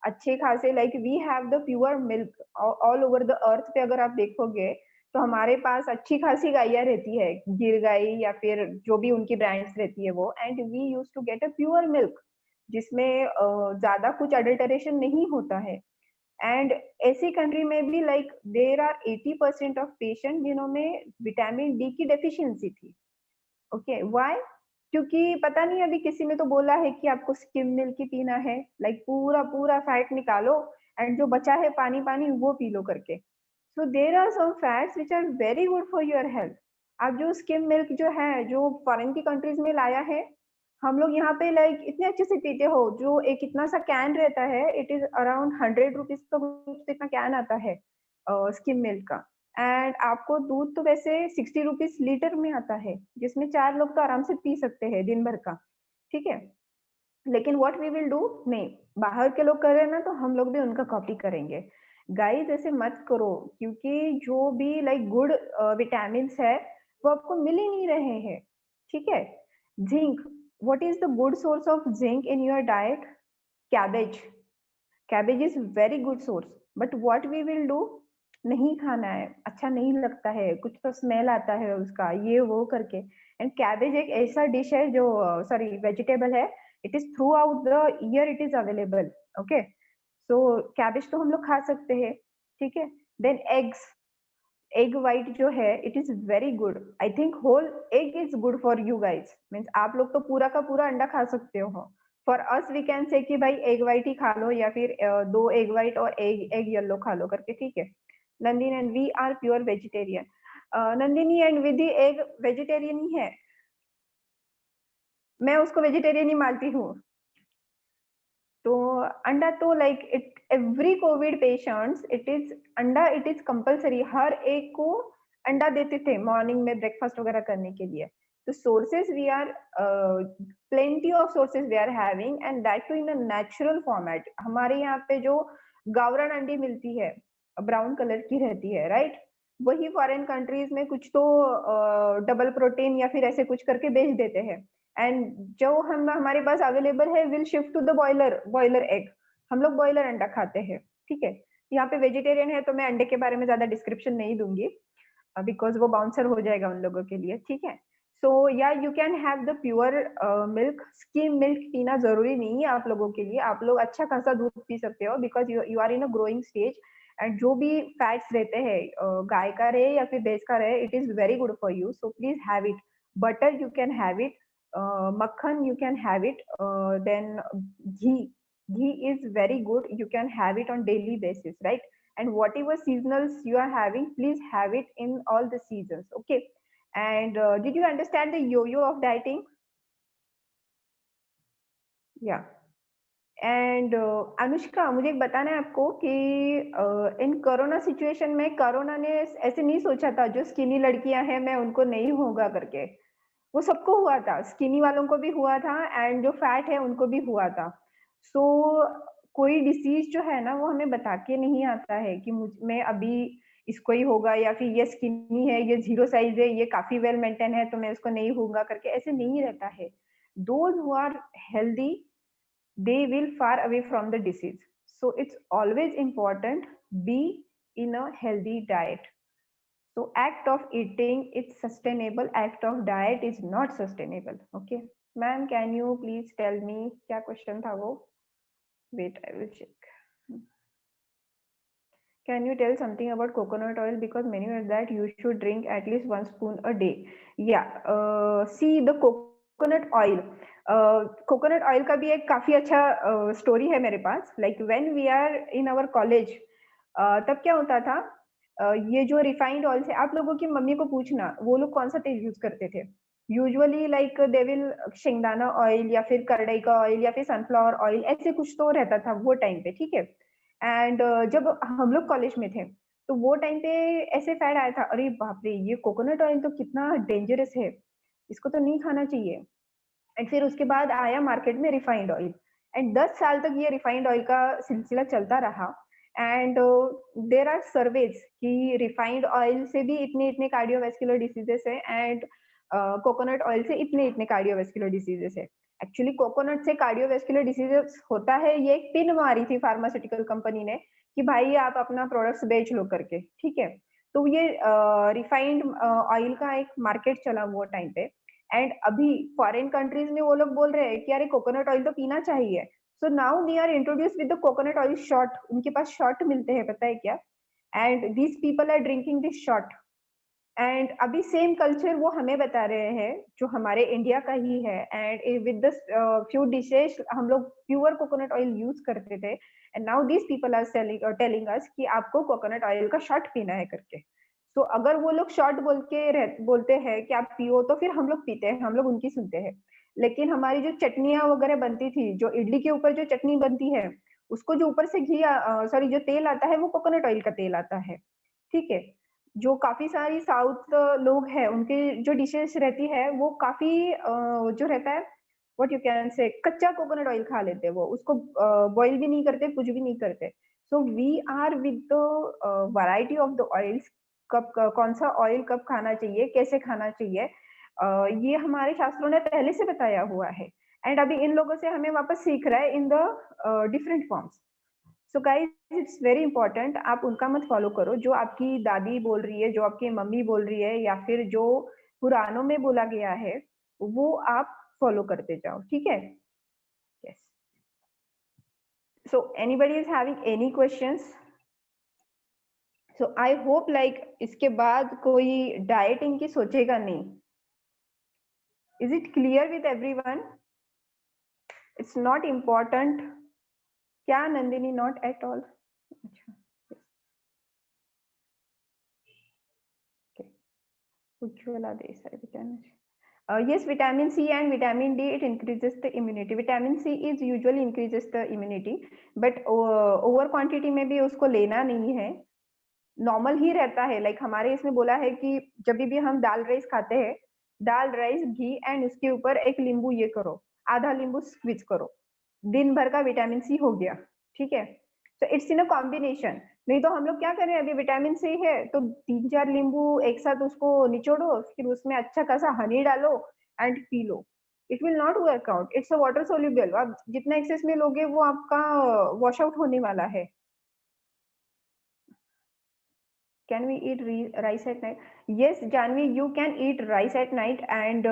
Speaker 2: अच्छे खासे like we have the pure milk all over the earth पे अगर आप देखोगे तो हमारे पास अच्छी खासी गाइयाँ रहती है, गिर गाय या फिर जो भी उनकी ब्रांड्स रहती है वो and we used to get a pure milk जिसमें ज़्यादा कुछ अडल्टरेशन नहीं होता है एंड ऐसी कंट्री में भी like there are 80% of patient जिन्होंने विटामिन डी की डेफिशिएंसी थी। Okay, why? क्योंकि पता नहीं अभी किसी ने तो बोला है कि आपको स्किम मिल्क ही पीना है, लाइक पूरा फैट निकालो एंड जो बचा है पानी-पानी वो पी लो करके। So there are some fats which are very good for your health. आप जो स्किम मिल्क जो है, जो फॉरेन की कंट्रीज में लाया है, हम लोग यहाँ पे लाइक इतने अच्छे से पीते हो, जो एक इतना सा कैन रहता है, इट इज़ अराउंड 100 रुपीज़ का कुछ इतना कैन आता है स्किम मिल्क का एंड आपको दूध तो वैसे 60 रुपीज़ लीटर में आता है, जिसमें 4 लोग तो आराम से पी सकते हैं दिन भर का, ठीक है? लेकिन व्हाट वी विल डू, नहीं, बाहर के लोग कर रहे हैं ना तो हम लोग भी उनका कॉपी करेंगे। गाइस ऐसे मत करो क्योंकि जो भी लाइक गुड विटामिन्स है, वो आपको मिल ही नहीं रहे हैं, ठीक है? Zinc, what is the good source of zinc in your diet? Cabbage. Cabbage is very good source but what we will do, नहीं खाना है, अच्छा नहीं लगता है, कुछ तो स्मेल आता है उसका, ये वो करके एंड कैबेज एक ऐसा डिश है जो सॉरी वेजिटेबल है, it is through out the year it is available, okay? So cabbage तो हम लोग खा सकते हैं, ठीक है? देन एग्स, एग व्हाइट जो है it is very good. I think whole egg is good for you guys, means आप लोग तो पूरा का पूरा अंडा खा सकते हो। For us we can say कि भाई एग व्हाइट ही खा लो या फिर 2 एग व्हाइट और एग एग येलो खा लो करके, ठीक है? Nandini and we are pure vegetarian. Nandini and Vidhi egg vegetarian ही है। मैं उसको वेजिटेरियन ही मानती हूँ। तो अंडा तो like it every Covid patients it is अंडा, इट इज कंपलसरी, हर एक को अंडा देते थे मॉर्निंग में ब्रेकफास्ट वगैरह करने के लिए। तो sources we are plenty of sources we are having and that too in a natural format. हमारे यहाँ पे जो गावरान अंडी मिलती है ब्राउन कलर की रहती है, राइट? वही फॉरेन कंट्रीज में कुछ तो डबल प्रोटीन या फिर ऐसे कुछ करके बेच देते हैं एंड जो हम हमारे पास अवेलेबल है will shift to the boiler egg. हम लोग बॉयलर अंडा खाते हैं, ठीक है? यहाँ पे वेजिटेरियन है तो मैं अंडे के बारे में ज्यादा डिस्क्रिप्शन नहीं दूंगी बिकॉज वो बाउंसर हो जाएगा उन लोगों के लिए, ठीक है? सो या you can have the pure milk. Skim milk पीना जरूरी नहीं है आप लोगों के लिए, आप लोग अच्छा खासा दूध पी सकते हो because you are in a growing stage and जो भी फैट्स रहते हैं गाय का रहे या फिर भैंस का रहे, it is very good for you, so please have it. Butter you can have it, Makhan, you can have it. Then ghee. Ghee is very good. You can have it on daily basis, right? And whatever seasonals you are having, please have it in all the seasons. Okay. And did you understand the yo-yo of dieting? Yeah. And Anushka, मुझे एक बताना है आपको कि इन corona situation में corona ने ऐसे नहीं सोचा था जो स्किनी लड़कियां हैं मैं उनको नहीं होगा करके, वो सबको हुआ था, स्किनी वालों को भी हुआ था एंड जो फैट है उनको भी हुआ था। सो कोई डिसीज जो है ना वो हमें बता के नहीं आता है कि मैं अभी इसको ही होगा या फिर ये स्किनी है, ये 0 साइज है, ये काफी वेल मेंटेन है तो मैं इसको नहीं होगा करके, ऐसे नहीं रहता है। Those who are healthy they will far away from the disease. So it's always important be in a healthy diet. So act of eating it's sustainable, act of diet is not sustainable. Okay, ma'am, can you please tell me क्या question था वो? Wait, I will check. Can you tell something about coconut oil, because many are that you should drink at least 1 spoon a day. Yeah, see the coconut oil. Coconut oil का भी एक काफी अच्छा story है मेरे पास. Like when we are in our college, तब क्या होता था, ये जो रिफाइंड ऑयल है, आप लोगों की मम्मी को पूछना वो लोग कौन सा तेल यूज करते थे. Usually like they will shengdana oil या फिर करडई का ऑयल या फिर सनफ्लावर ऑयल, ऐसे कुछ तो रहता था वो टाइम पे. ठीक है. एंड जब हम लोग कॉलेज में थे तो वो टाइम पे ऐसे फैड आया था, अरे बाप रे ये कोकोनट ऑयल तो कितना डेंजरस है, इसको तो नहीं खाना चाहिए. एंड फिर उसके बाद आया मार्केट में रिफाइंड ऑयल, एंड 10 साल तक ये रिफाइंड ऑयल का सिलसिला चलता रहा. एंड देर आर सर्वेज कि रिफाइंड ऑयल से भी इतने इतने कार्डियोवैस्कुलर डिसीजेस है एंड कोकोनट ऑयल से इतने इतने कार्डियोवैस्कुलर डिसीजेस है. एक्चुअली कोकोनट से कार्डियोवैस्कुलर डिसीजेस होता है, ये एक पिन मारी थी फार्मास्यूटिकल कंपनी ने कि भाई आप अपना प्रोडक्ट्स बेच लो करके. ठीक है. तो ये रिफाइंड ऑयल का एक मार्केट चला वो टाइम पे. एंड अभी फॉरेन कंट्रीज में वो लोग बोल रहे हैं कि अरे कोकोनट ऑयल तो पीना चाहिए. So now they are introduce with the coconut oil shot. उनके पास शॉट मिलते हैं, पता है क्या? And these people are drinking this shot. And अभी सेम कल्चर वो हमें बता रहे हैं जो हमारे इंडिया का ही है. And with the few dishes हम लोग प्योर कोकोनट ऑयल यूज करते थे, and now these people are telling us कि आपको कोकोनट ऑयल का शॉट पीना है करके. तो अगर वो लोग शॉर्ट बोलते हैं कि आप पियो, तो फिर हम लोग पीते हैं, हम लोग उनकी सुनते हैं. लेकिन हमारी जो चटनियां वगैरह बनती थी, जो इडली के ऊपर जो चटनी बनती है, उसको जो ऊपर से घी सॉरी जो तेल आता है वो कोकोनट ऑयल का तेल आता है. ठीक है. जो काफी सारी साउथ लोग हैं उनके जो डिशेस रहती है वो काफी जो रहता है व्हाट यू कैन से कच्चा कोकोनट ऑयल खा लेते हैं. वो उसको बॉईल भी नहीं करते, कुछ भी नहीं करते. So we are with the variety of the oils. कब कौन सा ऑयल कब खाना चाहिए, कैसे खाना चाहिए, ये हमारे शास्त्रों ने पहले से बताया हुआ है. एंड अभी इन लोगों से हमें वापस सीख रहा है in the different forms. So guys it's very important, आप उनका मत फॉलो करो जो आपकी दादी बोल रही है, जो आपकी मम्मी बोल रही है, या फिर जो पुरानों में बोला गया है वो आप फॉलो करते जाओ. ठीक है. Yes. So anybody is having any questions? So I hope like इसके बाद कोई डाइटिंग की सोचेगा नहीं. Is it clear with everyone? It's not important. क्या नंदिनी? Not at all. अच्छा. Okay. Ujjwala Desai vitamin. Yes, vitamin C and vitamin D, it increases the immunity. Vitamin C is usually increases the immunity, but over quantity में भी उसको लेना नहीं है. Normal ही रहता है. लाइक हमारे इसमें बोला है कि जब भी हम दाल राइस खाते हैं, दाल राइस घी एंड उसके ऊपर एक नींबू ये करो, आधा नींबू स्क्वीज करो, दिन भर का विटामिन सी हो गया. ठीक है. तो इट्स इन अ कॉम्बिनेशन. नहीं तो हम लोग क्या करें, अभी विटामिन सी है तो 3-4 नींबू एक साथ उसको निचोड़ो, फिर उसमें अच्छा खासा हनी डालो and P low. It will not work out. It's a water soluble. आप जितना एक्सेस में लोगे वो आपका वॉश आउट होने वाला है. Can we eat rice at night? Yes, Janvi, you can eat rice at night. And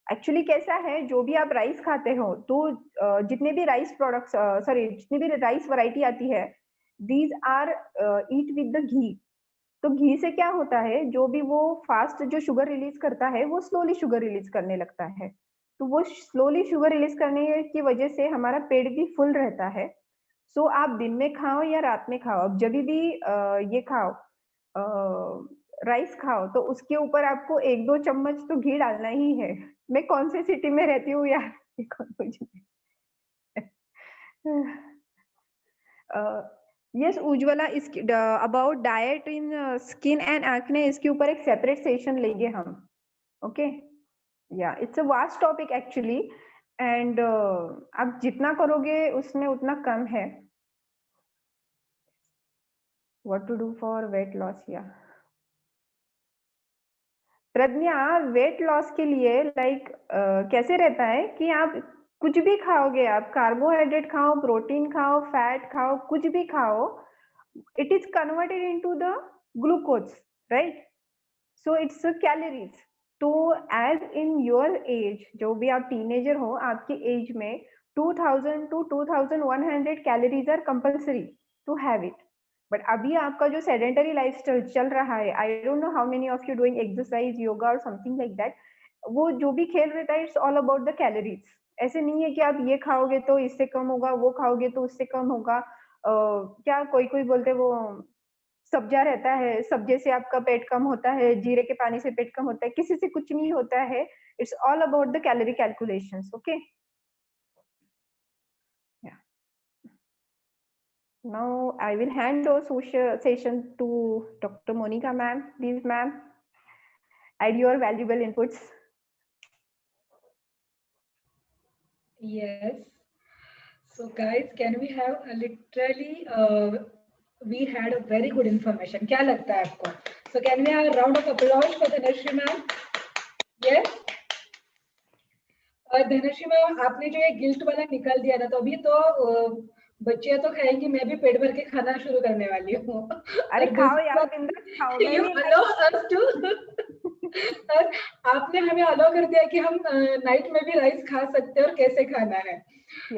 Speaker 2: actually कैसा है, जो भी आप राइस खाते हो तो जितने भी राइस प्रोडक्ट्स जितनी भी राइस वैरायटी आती है, these are eat with the ghee. तो घी से क्या होता है, जो भी वो फास्ट जो शुगर रिलीज करता है वो स्लोली शुगर रिलीज करने लगता है. तो वो स्लोली शुगर रिलीज करने की वजह से हमारा पेट भी फुल रहता है। सो आप दिन में खाओ या रात में खाओ, अब जब भी ये खाओ राइस खाओ तो उसके ऊपर आपको 1-2 चम्मच तो घी डालना ही है। मैं कौन से सिटी में रहती हूँ यार yes Ujjwala, is about diet in skin and acne, इसके ऊपर एक सेपरेट सेशन लेंगे हम। Okay, yeah it's a vast topic actually, and आप जितना करोगे उसमें उतना कम है। What to do for weight loss? Yeah Pragya, weight loss के लिए कैसे रहता है कि आप कुछ भी खाओगे, आप कार्बोहाइड्रेट खाओ, प्रोटीन खाओ, फैट खाओ, कुछ भी खाओ, it is converted into the glucose, right? So it's a calories. तो as in your age, जो भी आप टीनेजर हो, आपके एज में 2000 to 2100 calories are compulsory to have it. But अभी आपका जो सेडेंटरी लाइफस्टाइल चल रहा है, I don't know how many of you doing exercise, yoga और समथिंग लाइक दैट, वो जो भी खेल रहता है, it's all about the calories. ऐसे नहीं है कि आप ये खाओगे तो इससे कम होगा, वो खाओगे तो उससे कम होगा। क्या कोई बोलते वो सब्जा रहता है, सब्जे से आपका पेट कम होता है, जीरे के पानी से पेट कम होता है, किसी से कुछ नहीं होता है। It's all about the calorie calculations. Okay, now I will hand over social session to Dr. Monica ma'am. Please ma'am, add your valuable inputs.
Speaker 9: Yes. So guys, can we have literally we had a very good information. क्या लगता है आपको? So can we have a round of applause for Dhanashree ma'am? Yes. Dhanashree ma'am, आपने जो ये guilt वाला निकाल दिया ना, तो अभी तो बच्चियां तो खाएंगी, मैं भी पेट भर के खाना शुरू करने वाली हूँ।
Speaker 2: अरे खाओ यार, खाओ।
Speaker 9: You allow us to और आपने हमें अलाउ कर दिया कि हम नाइट में भी राइस खा सकते हैं और कैसे खाना है।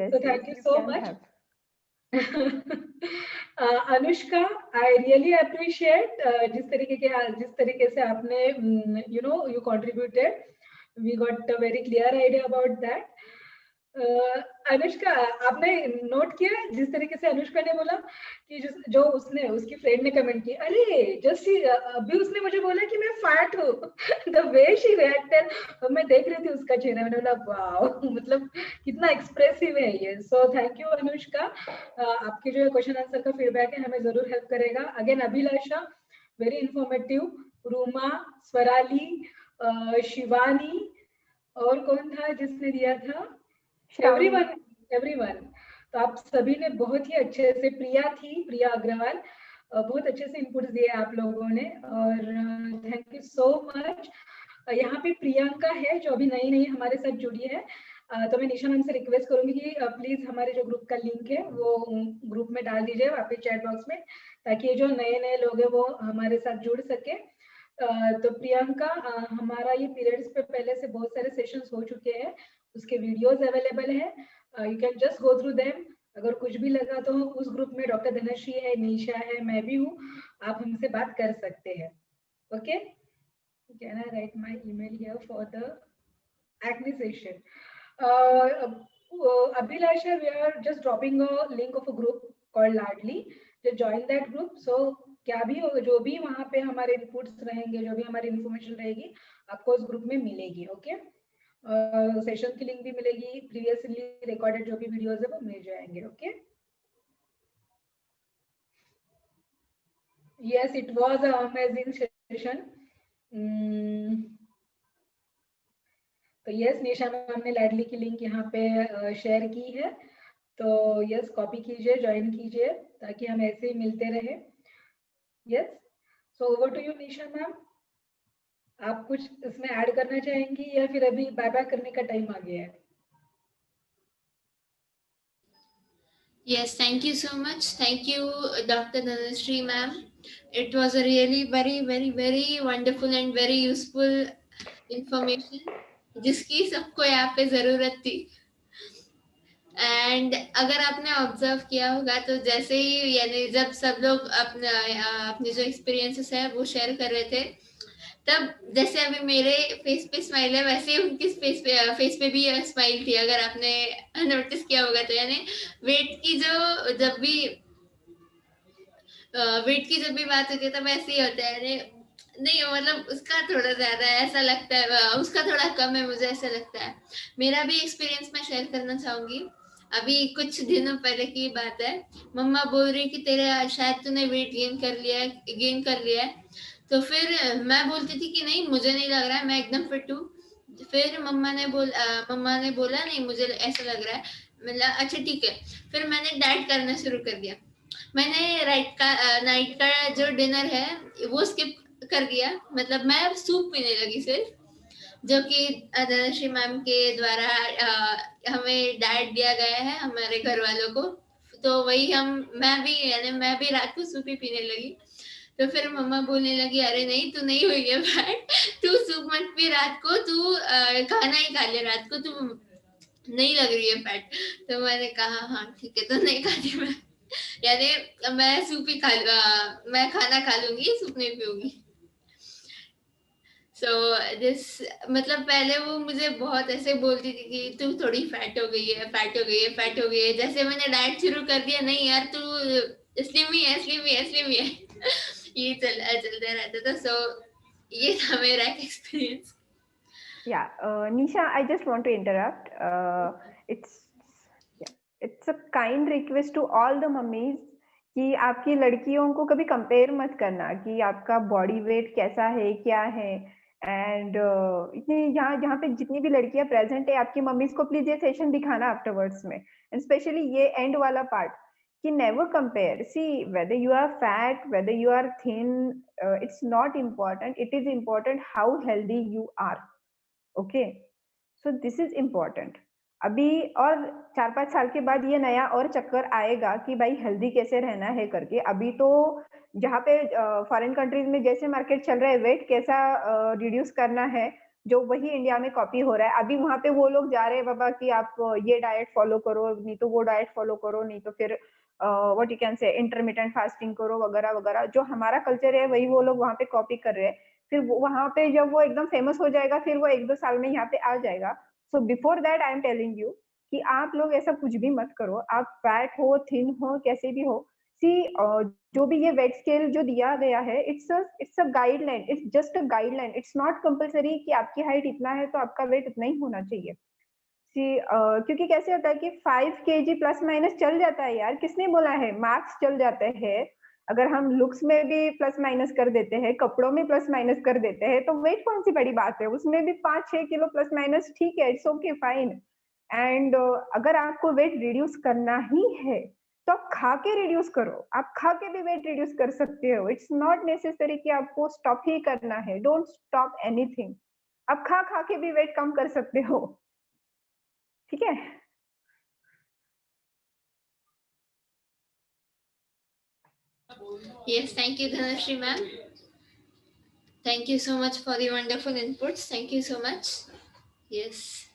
Speaker 9: So thank you so much. Anushka, I really appreciate जिस तरीके से आपने you contributed. We got a very clear idea about that. Anushka, आपने नोट किया जिस तरीके से अनुष्का ने बोला कि जो उसकी फ्रेंड ने कमेंट की, अरे जैसे अभी उसने मुझे बोला कि मैं फैट हूँ, द वे शी रिएक्टेड, मैं देख रही थी उसका चेहरा, मैंने बोला वाओ, मतलब कितना एक्सप्रेसिव है ये। सो थैंक यू अनुष्का, आपके जो क्वेश्चन आंसर का फीडबैक है हमें जरूर हेल्प करेगा। अगेन अभिलाषा, वेरी इंफॉर्मेटिव। रूमा, स्वराली, शिवानी, और कौन था जिसने दिया था? एवरीवन। तो आप सभी ने बहुत ही अच्छे से, प्रिया अग्रवाल, बहुत अच्छे से इनपुट्स दिए आप लोगों ने, और थैंक यू सो मच। यहाँ पे प्रियंका है जो अभी नई हमारे साथ जुड़ी है, तो मैं निशा मैम से रिक्वेस्ट करूंगी कि प्लीज हमारे जो ग्रुप का लिंक है वो ग्रुप में डाल दीजिए वापस चैट बॉक्स में, ताकि ये जो नए लोग हैं वो हमारे साथ जुड़ सके। तो प्रियंका, हमारा ये पीरियड्स पे पहले से बहुत सारे सेशंस हो चुके हैं, उसके वीडियोस अवेलेबल है, you can just go through them. अगर कुछ भी लगा तो उस ग्रुप में डॉक्टर धनश्री है, निशा है, मैं भी हूँ, आप हमसे बात कर सकते हैं। Okay, can I right my email here for the acne session? Abhilasha, we are just dropping a link of a group called Ladli. Just join that group. So क्या भी होगा, जो भी वहाँ पे हमारे रिपोर्ट्स रहेंगे, जो भी हमारी इन्फॉर्मेशन रहेगी, आपको उस ग्रुप में मिलेगी। ओके, सेशन की लिंक भी मिलेगी, प्रीवियसली रिकॉर्डेड जो भी वीडियोस है वो मिल जाएंगे। Okay, yes, it was a amazing session. तो यस, निशा मैम ने लाडली की लिंक यहाँ पे शेयर की है, तो यस कॉपी कीजिए, ज्वाइन कीजिए, ताकि हम ऐसे ही मिलते रहे। Yes, so over to you Nisha ma'am, आप कुछ इसमें ऐड करना चाहेंगी या फिर अभी बाय बाय करने का टाइम आ गया है?
Speaker 1: Yes, thank you so much. Thank you, Dr. Dhanashree ma'am. It was a really very, very, very wonderful and very useful information, जिसकी सबको यहाँ पे जरूरत थी। एंड अगर आपने ऑब्जर्व किया होगा तो जैसे ही यानी जब सब लोग अपने जो एक्सपीरियंसेस है वो शेयर कर रहे थे, तब जैसे अभी मेरे फेस पे स्माइल है वैसे ही उनके फेस पे भी स्माइल थी, अगर आपने नोटिस किया होगा तो। यानी वेट की जब भी बात होती है तब ऐसे ही होता है। यानी नहीं, मतलब उसका थोड़ा ज्यादा है ऐसा लगता है, उसका थोड़ा कम है, मुझे ऐसा लगता है। मेरा भी एक्सपीरियंस मैं शेयर करना चाहूंगी। अभी कुछ दिनों पहले की बात है, मम्मा बोल रही कि तेरे शायद तूने वेट गेन कर लिया है। तो फिर मैं बोलती थी कि नहीं, मुझे नहीं लग रहा है, मैं एकदम फिट हूँ। फिर मम्मा ने बोला नहीं, मुझे ऐसा लग रहा है। मतलब अच्छा ठीक है। फिर मैंने डाइट करना शुरू कर दिया। मैंने नाइट का जो डिनर है वो स्किप कर दिया। मतलब मैं सूप पीने लगी सिर्फ, जो कि धनश्री मैम के द्वारा हमें डाइट दिया गया है हमारे घर वालों को। तो वही मैं भी रात को सूप ही पीने लगी। तो फिर मम्मा बोलने लगी, अरे नहीं, तू नहीं हुई है फैट, तू सूप मत पी रात को, तू खाना ही खा ले रात को, तू नहीं लग रही है फैट। तो मैंने कहा हाँ ठीक है, तो नहीं खाती मैं। यानी मैं खाना खा लूंगी, सूप नहीं पीऊंगी। सो दिस मतलब पहले वो मुझे बहुत ऐसे बोलती थी कि तू थोड़ी फैट हो गई है। जैसे मैंने डाइट शुरू कर दिया, नहीं यार तू स्लिम ही है। ये चलते रहता था। सो ये था मेरा experience.
Speaker 2: Yeah, Nisha, I just want to interrupt. It's a kind request to all the mummies कि आपकी लड़कियों को कभी कंपेयर मत करना कि आपका बॉडी वेट कैसा है, क्या है। एंड इतनी जहाँ पे जितनी भी लड़कियां प्रेजेंट है, आपकी मम्मीज को प्लीज ये सेशन दिखाना आफ्टरवर्ड्स में, एंड स्पेशली ये एंड वाला पार्ट कि never compare. See whether you are fat, whether you are thin, it's not important, it is important how healthy you are. Okay, so this is important. अभी और 4-5 साल के बाद ये नया और चक्कर आएगा कि भाई हेल्दी कैसे रहना है करके। अभी तो जहाँ पे फॉरेन कंट्रीज में जैसे मार्केट चल रहा है, वेट कैसा रिड्यूस करना है, जो वही इंडिया में कॉपी हो रहा है। अभी वहाँ पे वो लोग जा रहे हैं बाबा कि आप ये डाइट फॉलो करो, नहीं तो वो डाइट फॉलो करो, नहीं तो फिर what you can say intermittent fasting करो वगैरह वगैरह। जो हमारा कल्चर है वही वो लोग वहाँ पे कॉपी कर रहे हैं। फिर वहाँ पे जब वो एकदम फेमस हो जाएगा, फिर वो 1-2 साल में यहाँ पे आ जाएगा। So before that I am telling you कि आप लोग ऐसा कुछ भी मत करो। आप फैट हो, थिन हो, कैसे भी हो। सी जो भी ये वेट स्केल जो दिया गया है, it's a guideline, it's just a guideline. It's not compulsory कि आपकी हाइट इतना है तो आपका वेट इतना ही होना चाहिए। सी क्योंकि कैसे होता है कि 5 kg प्लस माइनस चल जाता है यार, किसने बोला है, मार्क्स चल जाते हैं। अगर हम लुक्स में भी प्लस माइनस कर देते हैं, कपड़ों में प्लस माइनस कर देते हैं, तो वेट कौन सी बड़ी बात है, उसमें भी 5-6 किलो प्लस माइनस ठीक है, इट्स ओके फाइन। एंड अगर आपको वेट रिड्यूस करना ही है तो आप खा के रिड्यूस करो। आप खा के भी वेट रिड्यूस कर सकते हो। इट्स नॉट नेसेसरी कि आपको स्टॉप ही करना है। Don't stop anything. आप खा खा के भी वेट कम कर सकते हो, ठीक है।
Speaker 1: Yes, thank you Dhanashri ma'am. Thank you so much for the wonderful inputs. Thank you so much. Yes.